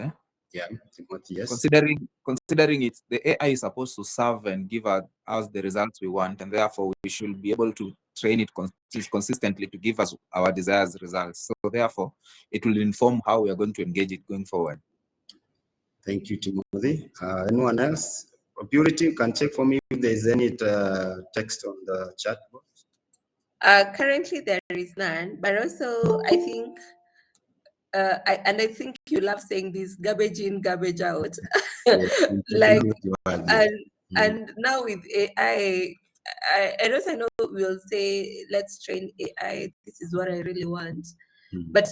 Yeah, Timothy, yes. Considering it, the AI is supposed to serve and give us the results we want, and therefore we should be able to train it consistently to give us our desired results. So therefore, it will inform how we are going to engage it going forward. Thank you, Timothy. Anyone else? Purity, you can check for me if there is any text on the chat box. Currently, there is none, but also I think, I think you love saying this: garbage in, garbage out. Yes, Like, yeah. and now with AI, and also I know we'll say, let's train AI. This is what I really want. But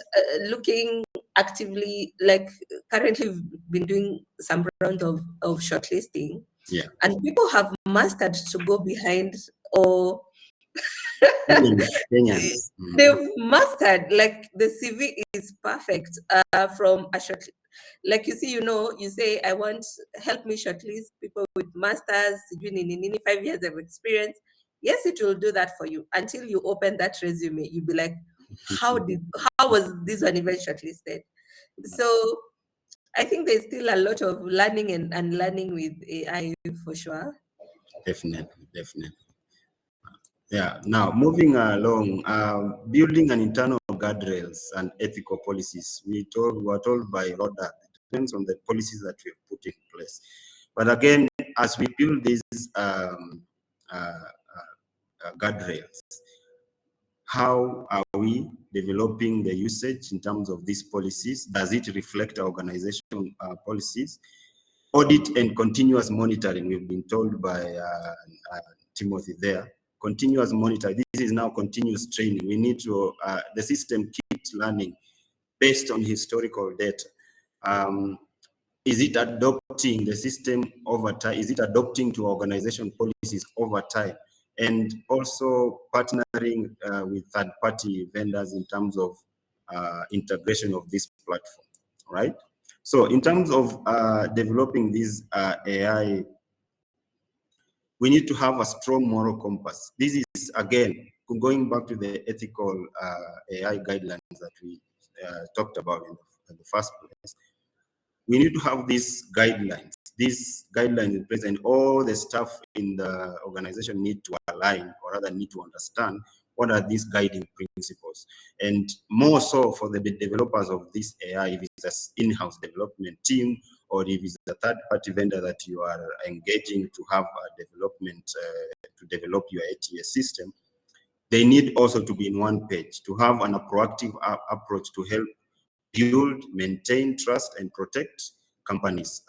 looking actively, like currently, we've been doing some round of shortlisting. Yeah. And people have mastered to go behind, or Kenyans. they've mastered, like the CV is perfect from a short, like you see, you say, I want, help me shortlist people with masters, 5 years of experience. Yes, it will do that for you until you open that resume. You'll be like, how was this one even shortlisted? So I think there's still a lot of learning and unlearning with AI for sure. Definitely. Yeah. Now, moving along, building an internal guardrails and ethical policies. We were told by Rhoda, it depends on the policies that we have put in place. But again, as we build these guardrails, how are we developing the usage in terms of these policies? Does it reflect our organization policies? Audit and continuous monitoring, we've been told by Timothy there. Continuous monitoring, this is now continuous training. We need to, the system keeps learning based on historical data. Is it adopting the system over time? Is it adopting to organization policies over time? And also partnering with third-party vendors in terms of integration of this platform, right? So in terms of developing this AI, we need to have a strong moral compass. This is, again, going back to the ethical AI guidelines that we talked about in the first place. We need to have these guidelines in place, and all the staff in the organization need to align, or rather need to understand what are these guiding principles. And more so for the developers of this AI, if it's an in-house development team, or if it's a third-party vendor that you are engaging to have a development, to develop your ATS system, they need also to be in one page, to have a proactive approach to help build, maintain trust, and protect companies'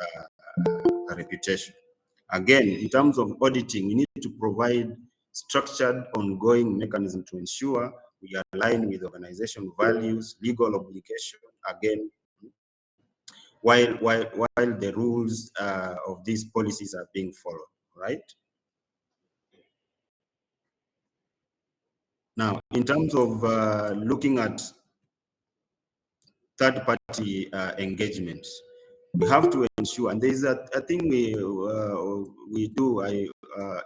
reputation. Again, in terms of auditing, we need to provide structured, ongoing mechanism to ensure we align with organization values, legal obligation, again, while the rules of these policies are being followed, right? Now, in terms of looking at third-party engagement, we have to ensure, and there's a thing we do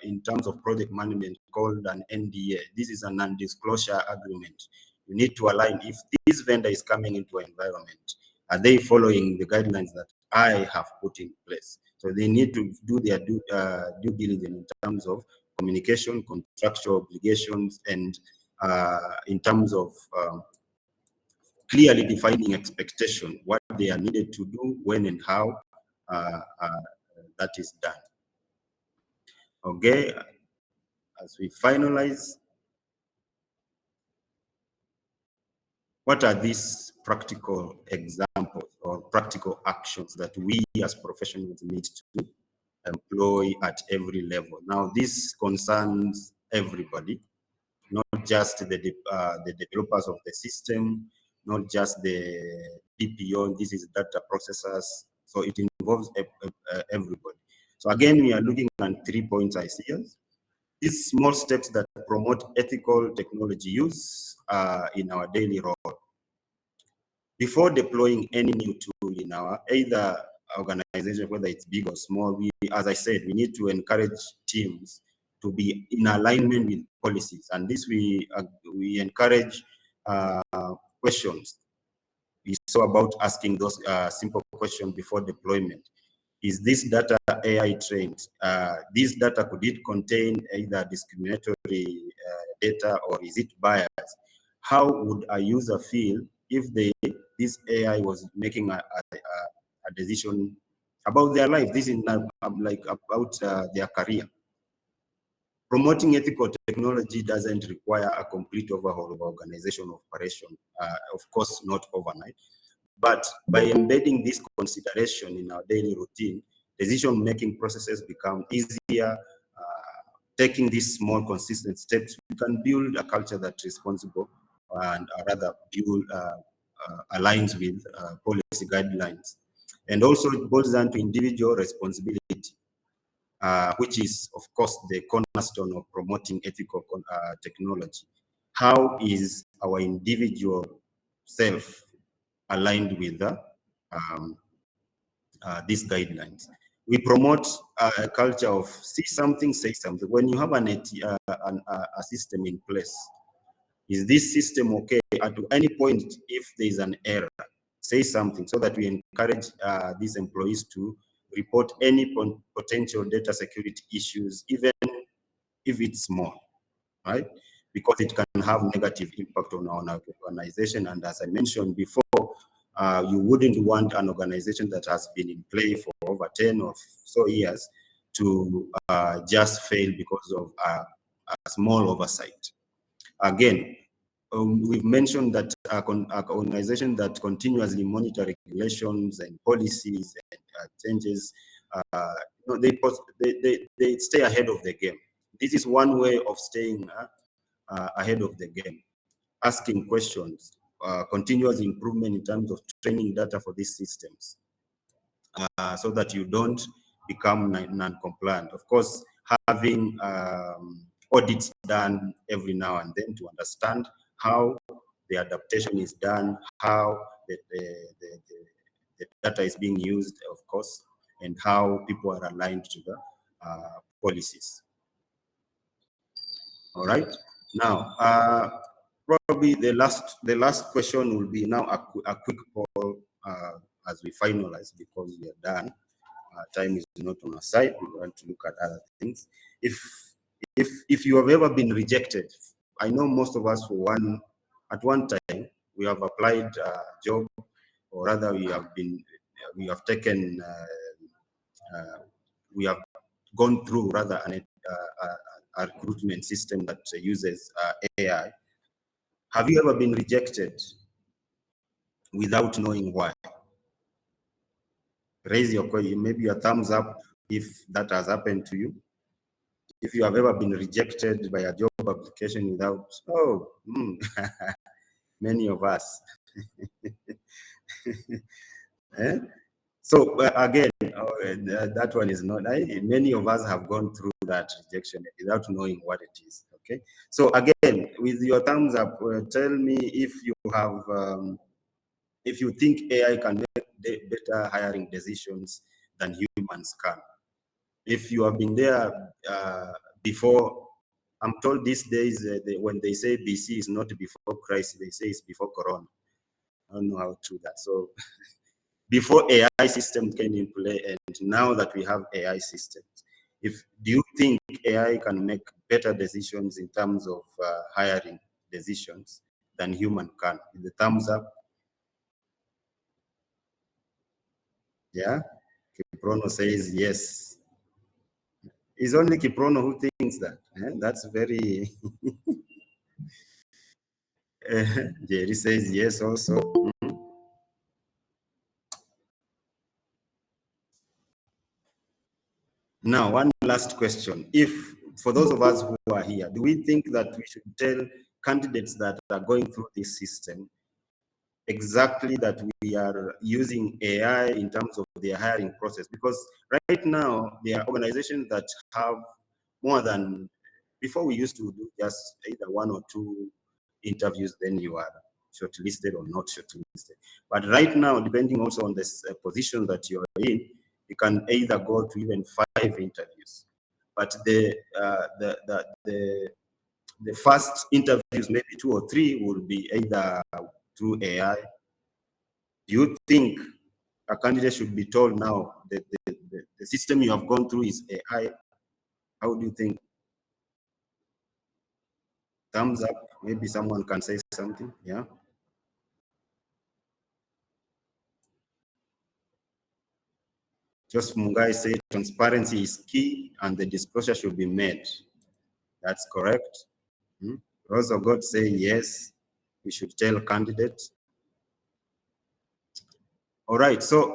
in terms of project management called an NDA. This is a non-disclosure agreement. You need to align. If this vendor is coming into an environment, are they following the guidelines that I have put in place? So they need to do their due diligence in terms of communication, contractual obligations, and in terms of clearly defining expectation, what they are needed to do, when and how that is done. Okay, as we finalize, what are these practical examples or practical actions that we as professionals need to employ at every level? Now, this concerns everybody, not just the developers of the system, not just the PPO, this is data processors, so it involves everybody. So again, we are looking at 3 points I see here. These small steps that promote ethical technology use in our daily role. Before deploying any new tool in our either organization, whether it's big or small, as I said, we need to encourage teams to be in alignment with policies, and this we encourage questions. We saw about asking those simple questions before deployment. Is this data AI trained? This data, could it contain either discriminatory data, or is it biased? How would a user feel if this AI was making a decision about their life? This is not like about their career. Promoting ethical technology doesn't require a complete overhaul of organizational operation, of course, not overnight. But by embedding this consideration in our daily routine, decision-making processes become easier. Taking these small, consistent steps, we can build a culture that's responsible and rather build aligns with policy guidelines. And also it boils down to individual responsibility, which is, of course, the cornerstone of promoting ethical technology. How is our individual self aligned with these guidelines? We promote a culture of see something, say something. When you have a system in place, is this system okay? At any point, if there is an error, say something, so that we encourage these employees to report any potential data security issues, even if it's small. right? Because it can have negative impact on our organization. And as I mentioned before, you wouldn't want an organization that has been in play for over 10 or so years to just fail because of a small oversight. Again, we've mentioned that an organization that continuously monitor regulations and policies and changes, they stay ahead of the game. This is one way of staying ahead of the game. Asking questions, continuous improvement in terms of training data for these systems, so that you don't become non-compliant. Of course, having audits done every now and then to understand how the adaptation is done, how the data is being used, of course, and how people are aligned to the policies. All right. Now, probably the last question will be now a quick poll as we finalize, because we are done. Time is not on our side. We want to look at other things. If you have ever been rejected, I know most of us at one time we have applied a job, or rather we have taken we have gone through rather a recruitment system that uses AI. Have you ever been rejected without knowing why? Raise your question, maybe a thumbs up if that has happened to you. If you have ever been rejected by a job application without, many of us. Eh? So again, that one is not, many of us have gone through that rejection without knowing what it is, okay? So again, with your thumbs up, tell me if you have, if you think AI can make better hiring decisions than humans can. If you have been there before, I'm told these days when they say BC is not before Christ, they say it's before Corona. I don't know how true that. So before AI system came in play, and now that we have AI systems, do you think AI can make better decisions in terms of hiring decisions than human can? The thumbs up. Yeah, Kiprono says yes. It's only Kiprono who thinks that. That's very. Jerry says yes also. Now, one last question. For those of us who are here, do we think that we should tell candidates that are going through this system exactly that we are using AI in terms of their hiring process? Because right now, there are organizations that have more than, before we used to do just either one or two interviews, then you are shortlisted or not shortlisted. But right now, depending also on this position that you're in, you can either go to even 5 interviews. But the first interviews, maybe 2 or 3, will be either through AI. Do you think a candidate should be told now that the system you have gone through is AI? How do you think? Thumbs up. Maybe someone can say something. Yeah. Just Mungai said transparency is key and the disclosure should be made. That's correct. Rose of God say yes, we should tell candidates. All right, so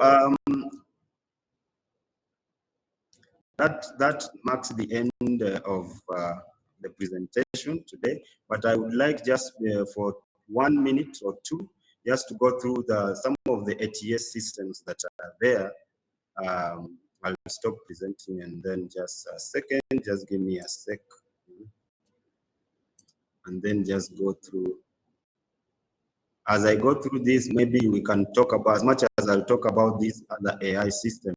that marks the end of the presentation today, but I would like just for 1 minute or 2, just to go through some of the ATS systems that are there. I'll stop presenting and then just a second, just give me a sec. And then just go through. As I go through this, maybe we can talk about, as much as I'll talk about these other AI systems,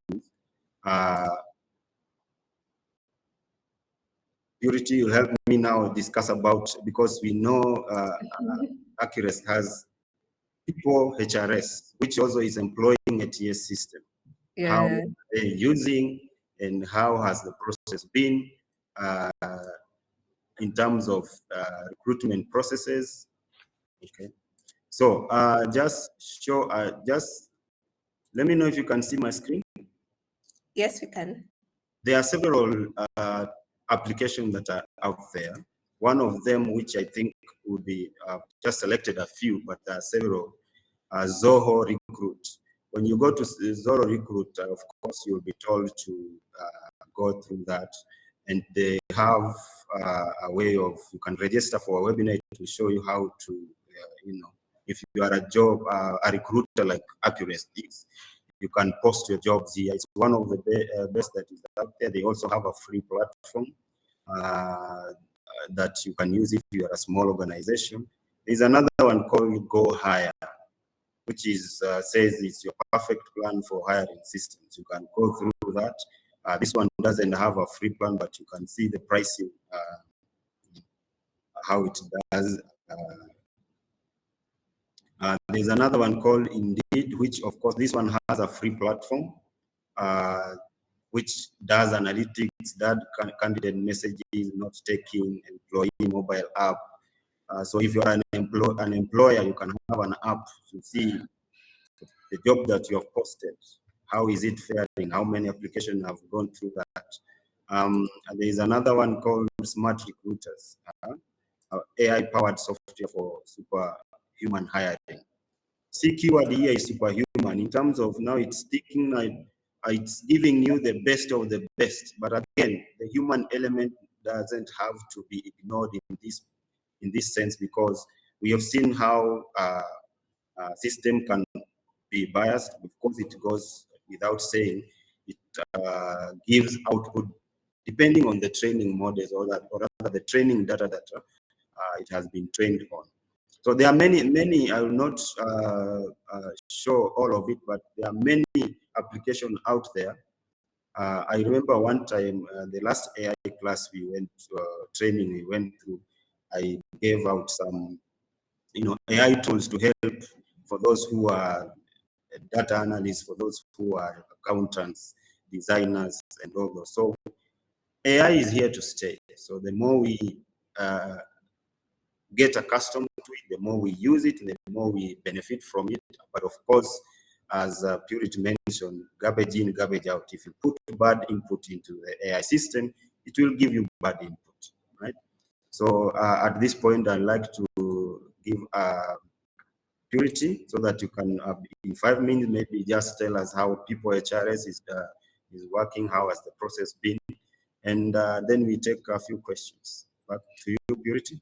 Purity will help me now discuss about, because we know Accurex has PiPO HRIS, which also is employing ATS system. Yeah. How they're using and how has the process been in terms of recruitment processes. Okay. So just let me know if you can see my screen. Yes, we can. There are several applications that are out there. One of them, which I think would be just selected a few, but there are several. Zoho Recruit. When you go to Zoho Recruit, of course, you'll be told to go through that. And they have a way of, you can register for a webinar to show you how to, if you are a recruiter like Accurex is, you can post your jobs here. It's one of the best that is out there. They also have a free platform that you can use if you are a small organization. There's another one called Go Hire, which is says it's your perfect plan for hiring systems. You can go through that. This one doesn't have a free plan, but you can see the pricing, how it does. There's another one called Indeed, which of course this one has a free platform, which does analytics, that candidate messages, note taking, employee mobile app. So if you're an employer, you can have an app to see the job that you have posted. How is it faring? How many applications have gone through that? And there is another one called Smart Recruiters, AI-powered software for superhuman hiring. See, keyword here is superhuman in terms of now it's sticking, it's giving you the best of the best. But again, the human element doesn't have to be ignored in this sense, because we have seen how system can be biased. Of course, it goes without saying. It gives output depending on the training models, or rather the training data that it has been trained on. So there are many. I will not show all of it, but there are many applications out there. I remember one time, the last AI class we went training we went through, I gave out some, AI tools to help for those who are data analysts, for those who are accountants, designers, and all those. So AI is here to stay. So the more we get accustomed to it, the more we use it, the more we benefit from it. But of course, as Purity mentioned, garbage in, garbage out. If you put bad input into the AI system, it will give you bad input, right? So at this point, I'd like to give Purity so that you can, in 5 minutes, maybe just tell us how PiPO HRIS is working, how has the process been, and then we take a few questions. Back to you, Purity.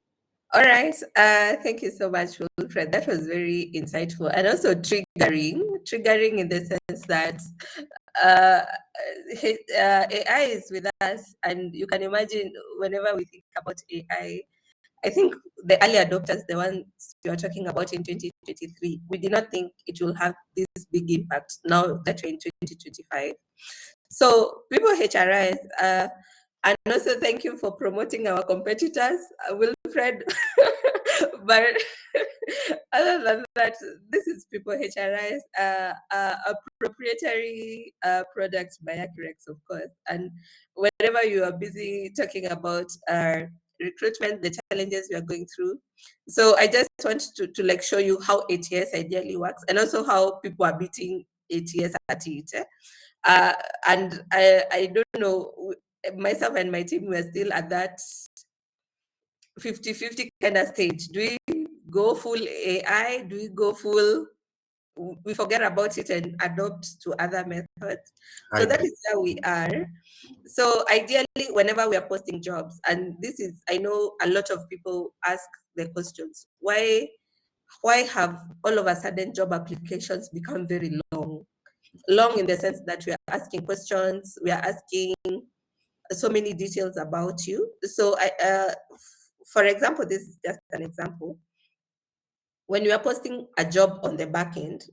All right. Thank you so much, Wilfred. That was very insightful and also triggering in the sense that AI is with us, and you can imagine whenever we think about AI, I think the early adopters, the ones we are talking about in 2023, we did not think it will have this big impact now that we're in 2025. So PiPO HRIS, and also thank you for promoting our competitors, Wilfred. But other than that, this is PiPO HRIS, a proprietary product by Accurex, of course. And whenever you are busy talking about recruitment, the challenges we are going through. So I just want to like show you how ATS ideally works, and also how people are beating ATS at it. And I don't know, myself and my team were still at that 50-50 kind of stage. Do we go full AI? Do we go full, we forget about it and adopt to other methods? So that is where we are. So ideally, whenever we are posting jobs, and this is, I know a lot of people ask the questions, why have all of a sudden job applications become very long? Long in the sense that we are asking questions, we are asking so many details about you. So for example, this is just an example. When you are posting a job on the back end,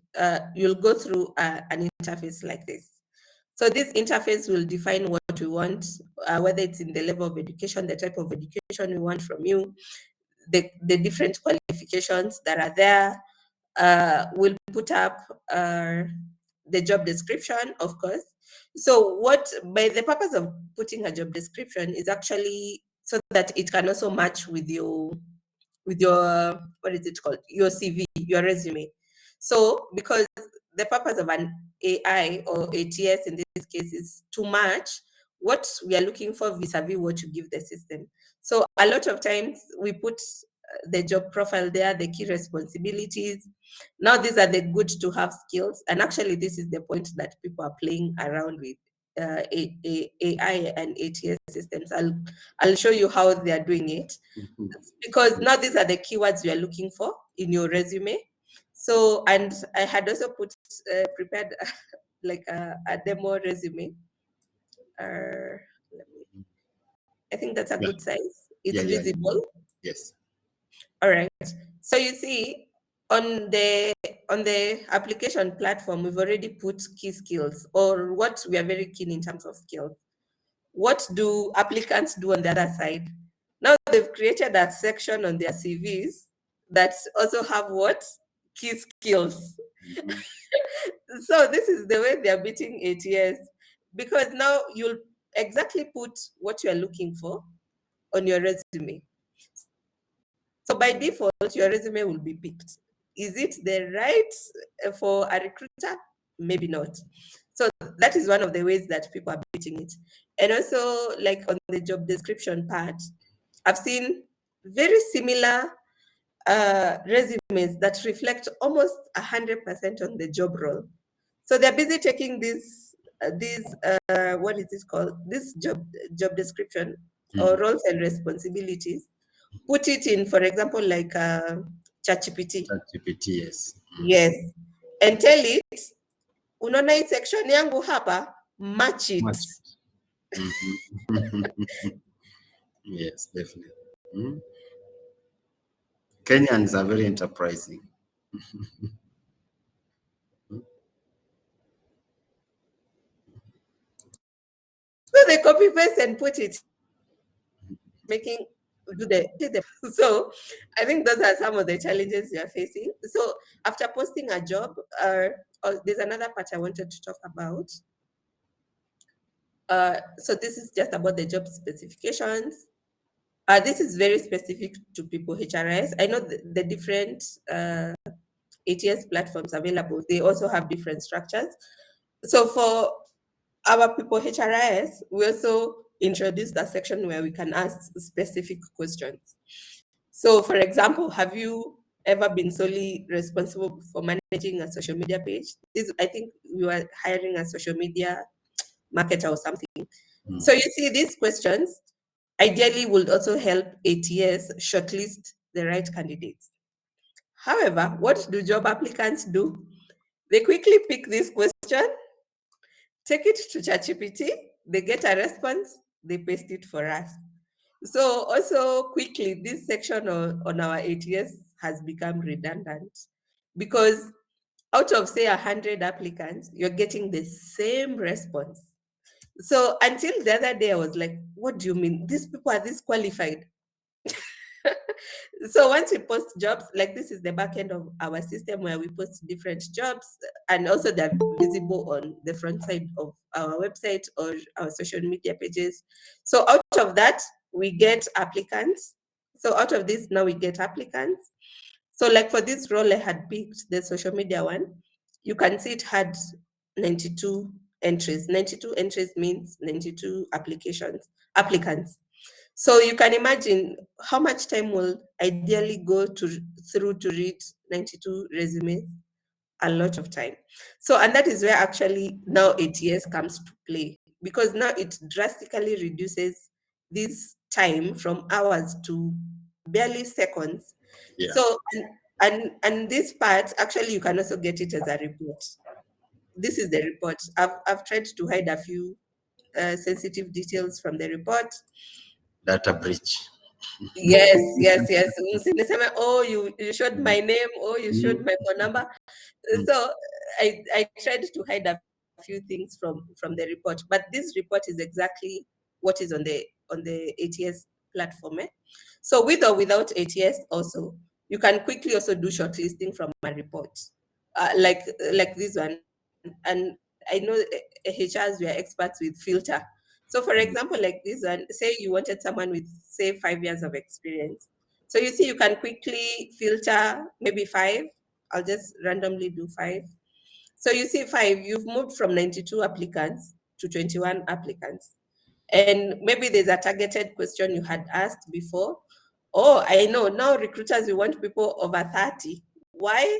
you'll go through an interface like this. So this interface will define what we want, whether it's in the level of education, the type of education we want from you, the different qualifications that are there. We'll put up the job description, of course. So by the purpose of putting a job description is actually so that it can also match with your what is it called, your CV, your resume. So because the purpose of an AI or ATS in this case is to match what we are looking for vis-a-vis what you give the system. So a lot of times we put the job profile there, the key responsibilities. Now these are the good to have skills, and actually this is the point that people are playing around with AI and ATS systems. I'll show you how they are doing it, because now these are the keywords you are looking for in your resume. So, and I had also prepared like a demo resume. I think that's a good size. It's visible. Yes. All right. So you see, on the application platform, we've already put key skills, or what we are very keen in terms of skills. What do applicants do on the other side? Now they've created that section on their CVs that also have what? Key skills. So this is the way they're beating ATS, because now you'll exactly put what you're looking for on your resume. So by default, your resume will be picked. Is it the right for a recruiter? Maybe not. So that is one of the ways that people are beating it. And also, like on the job description part, I've seen very similar resumes that reflect almost 100% on the job role. So they're busy taking this what is it called? This job description or roles and responsibilities, put it in, for example, like ChatGPT. ChatGPT, yes. Yes. And tell it, unaona hii section yangu hapa, match it. Yes, definitely. Kenyans are very enterprising. So they copy paste and put it, making so I think those are some of the challenges you are facing. So after posting a job, there's another part I wanted to talk about. So this is just about the job specifications. This is very specific to PiPO HRIS. I know the different ATS platforms available, they also have different structures. So for our PiPO HRIS, we also introduced a section where we can ask specific questions. So for example, have you ever been solely responsible for managing a social media page? I think we were hiring a social media marketer or something. So you see, these questions ideally would also help ATS shortlist the right candidates. However, what do job applicants do? They quickly pick this question, take it to ChatGPT, they get a response, they paste it for us. So also quickly, this section on our ATS has become redundant, because out of say 100 applicants, you're getting the same response. So until the other day, I was like, what do you mean? These people are this qualified? So once we post jobs, like this is the back end of our system where we post different jobs, and also they're visible on the front side of our website or our social media pages. So out of that, we get applicants. So out of this, now we get applicants. So like for this role I had picked, the social media one, you can see it had 92 entries. 92 entries means 92 applicants. So you can imagine how much time will ideally go through to read 92 resumes. A lot of time. So, and that is where actually now ATS comes to play, because now it drastically reduces this time from hours to barely seconds. Yeah. So, and this part, actually you can also get it as a report. This is the report. I've tried to hide a few sensitive details from the report. Data breach. Yes. Usiniseme, oh, you showed my name, oh, you showed my phone number. So I tried to hide a few things from the report, but this report is exactly what is on the ATS platform. So with or without ATS, also you can quickly also do shortlisting from a report, like this one. And I know HRs, we are experts with filter. So for example, like this one, say you wanted someone with, say, 5 years of experience. So you see, you can quickly filter maybe 5. I'll just randomly do 5. So you see 5, you've moved from 92 applicants to 21 applicants. And maybe there's a targeted question you had asked before. Oh, I know, now recruiters, we want people over 30. Why?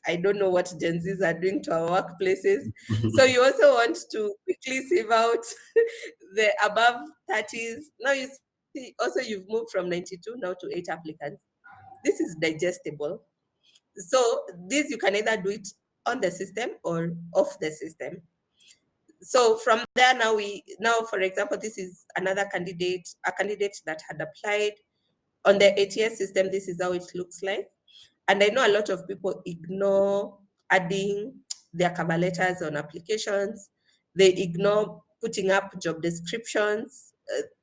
I don't know what Gen Zs are doing to our workplaces. So you also want to quickly sieve out the above 30s. Now you see, also you've moved from 92 now to 8 applicants. This is digestible. So this, you can either do it on the system or off the system. So from there, now for example, this is another candidate, a candidate that had applied on the ATS system. This is how it looks like. And I know a lot of people ignore adding their cover letters on applications. They ignore putting up job descriptions,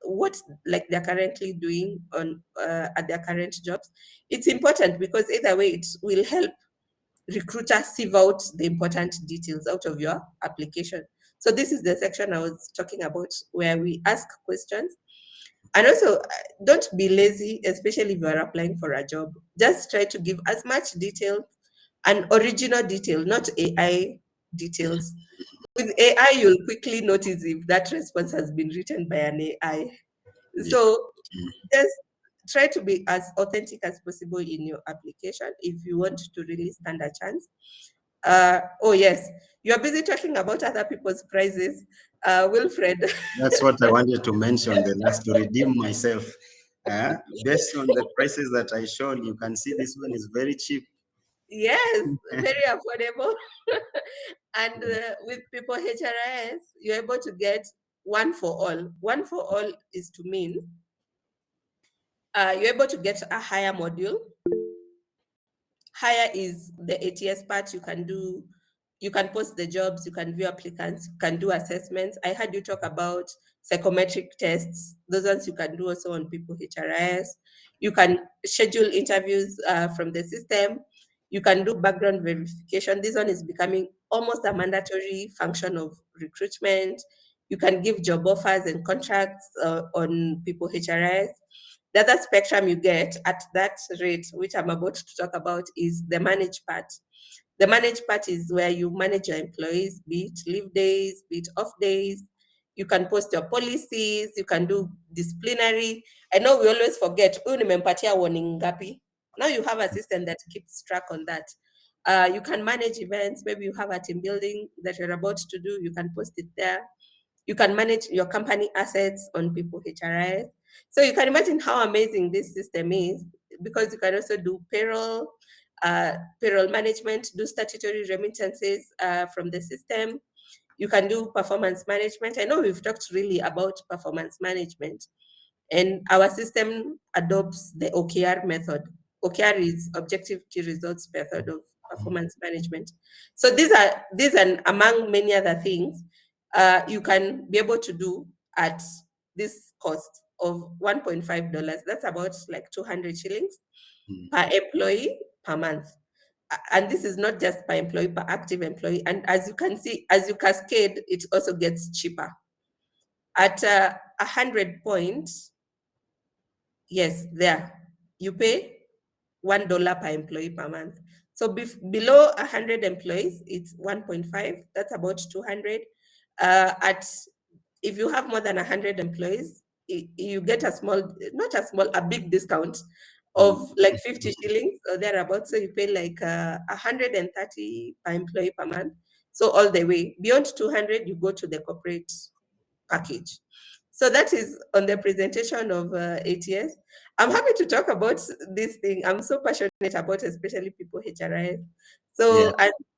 what like they're currently doing on at their current jobs. It's important because either way, it will help recruiter sieve out the important details out of your application. So this is the section I was talking about, where we ask questions. And also, don't be lazy, especially if you are applying for a job. Just try to give as much detail and original detail, not AI details. With AI, you'll quickly notice if that response has been written by an AI. So just try to be as authentic as possible in your application if you want to really stand a chance. Oh yes, you're busy talking about other people's prizes. Wilfred. That's what I wanted to mention the last, to redeem myself. Based on the prices that I showed, you can see this one is very cheap. Yes, very affordable. And with PiPO HRIS, you're able to get one for all. One for all is to mean you're able to get a higher module. Higher is the ATS part. You can post the jobs, you can view applicants, you can do assessments. I heard you talk about psychometric tests. Those ones you can do also on PiPO HRIS. You can schedule interviews from the system. You can do background verification. This one is becoming almost a mandatory function of recruitment. You can give job offers and contracts on PiPO HRIS. The other spectrum you get at that rate, which I'm about to talk about, is the managed part. The managed part is where you manage your employees, be it leave days, be it off days. You can post your policies, you can do disciplinary. I know we always forget, "Huyu nimempatia warning ngapi?" Now you have a system that keeps track on that. You can manage events. Maybe you have a team building that you're about to do, you can post it there. You can manage your company assets on PiPO HRIS. So you can imagine how amazing this system is, because you can also do payroll management, do statutory remittances from the system. You can do performance management. I know we've talked really about performance management, and our system adopts the OKR method. OKR is Objective Key Results method of performance management. So these and among many other things you can be able to do at this cost of $1.5. That's about like 200 shillings per employee per month. And this is not just per employee, per active employee. And as you can see, as you cascade, it also gets cheaper. At 100 points, yes, there, you pay $1 per employee per month. So below 100 employees, it's 1.5. That's about 200. If you have more than 100 employees, you get a big discount of like 50 shillings or thereabouts. So you pay like 130 per employee per month. So all the way beyond 200, you go to the corporate package. So that is on the presentation of ATS. I'm happy to talk about this thing. I'm so passionate about, especially PiPO HRIS. So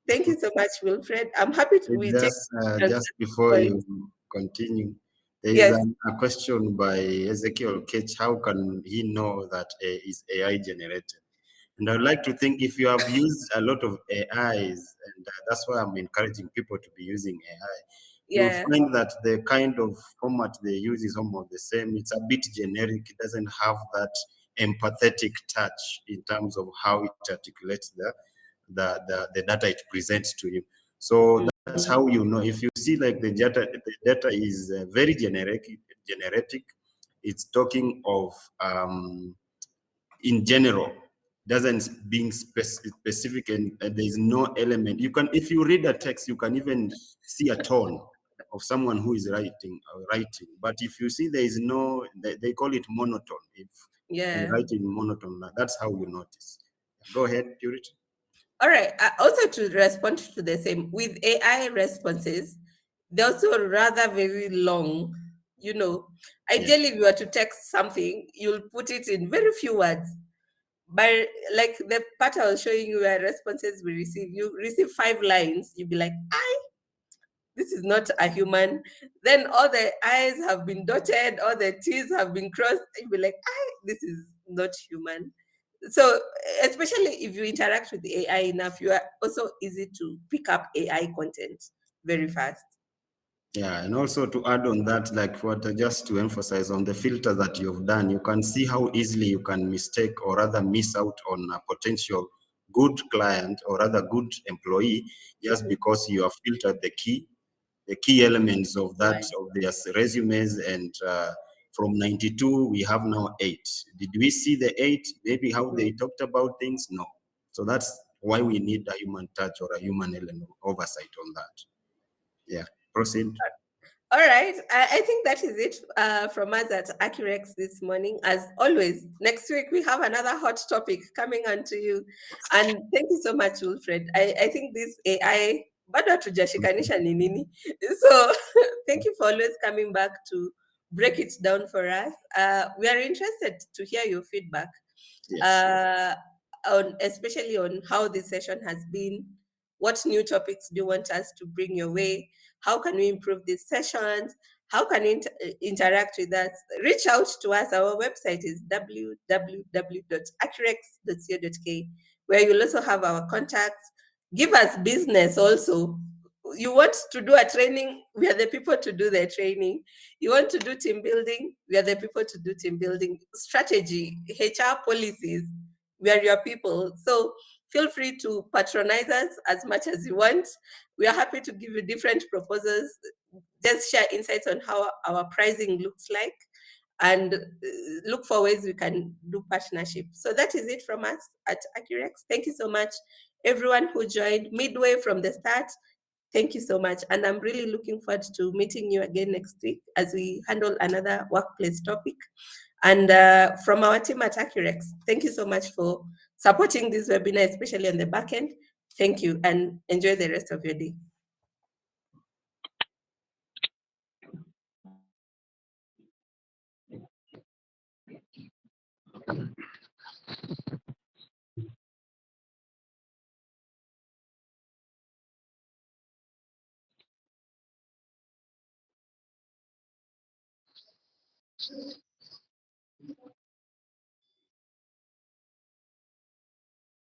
thank you so much, Wilfred. I'm happy we take just before you continue, there is a question by Ezekiel Ketch. How can he know that is AI generated? And I'd like to think, if you have used a lot of AIs, and that's why I'm encouraging people to be using AI, you'll find that the kind of format they use is almost the same. It's a bit generic. It doesn't have that empathetic touch in terms of how it articulates the data it presents to you. So that's how you know. If you see like the data is very generic, it's talking of in general, doesn't being specific, and there is no element. You can, if you read a text, you can even see a tone of someone who is writing. But if you see there is no, they call it monotone. If you write in monotone, that's how you notice. Go ahead, Purity. All right. Also, to respond to the same, with AI responses, they're also rather very long. You know, ideally, if you were to text something, you'll put it in very few words. But like the part I was showing you where responses we receive, you receive 5 lines, you'll be like, this is not a human. Then all the I's have been dotted, all the T's have been crossed. You'll be like, this is not human. So, especially if you interact with the AI enough, you are also easy to pick up AI content very fast. Yeah, and also to add on that, like just to emphasize on the filter that you've done, you can see how easily you can mistake or rather miss out on a potential good client or rather good employee just because you have filtered the key elements of that, of their resumes. And from 92, we have now 8. Did we see the 8? Maybe how they talked about things? No. So that's why we need a human touch or a human element oversight on that. Yeah, proceed. All right. I think that is it from us at Accurex this morning. As always, next week we have another hot topic coming on to you. And thank you so much, Wilfred. I think this AI, bado hatujashikanisha ni nini. So thank you for always coming back to break it down for us. We are interested to hear your feedback, especially on how this session has been. What new topics do you want us to bring your way? How can we improve these sessions? How can you interact with us? Reach out to us. Our website is www.accurex.co.k, where you'll also have our contacts. Give us business also. You want to do a training, we are the people to do the training. You want to do team building, we are the people to do team building. Strategy, HR policies, we are your people. So feel free to patronize us as much as you want. We are happy to give you different proposals. Just share insights on how our pricing looks like, and look for ways we can do partnership. So that is it from us at Accurex. Thank you so much, everyone who joined midway from the start. Thank you so much. And I'm really looking forward to meeting you again next week as we handle another workplace topic. And from our team at Accurex, thank you so much for supporting this webinar, especially on the back end. Thank you, and enjoy the rest of your day.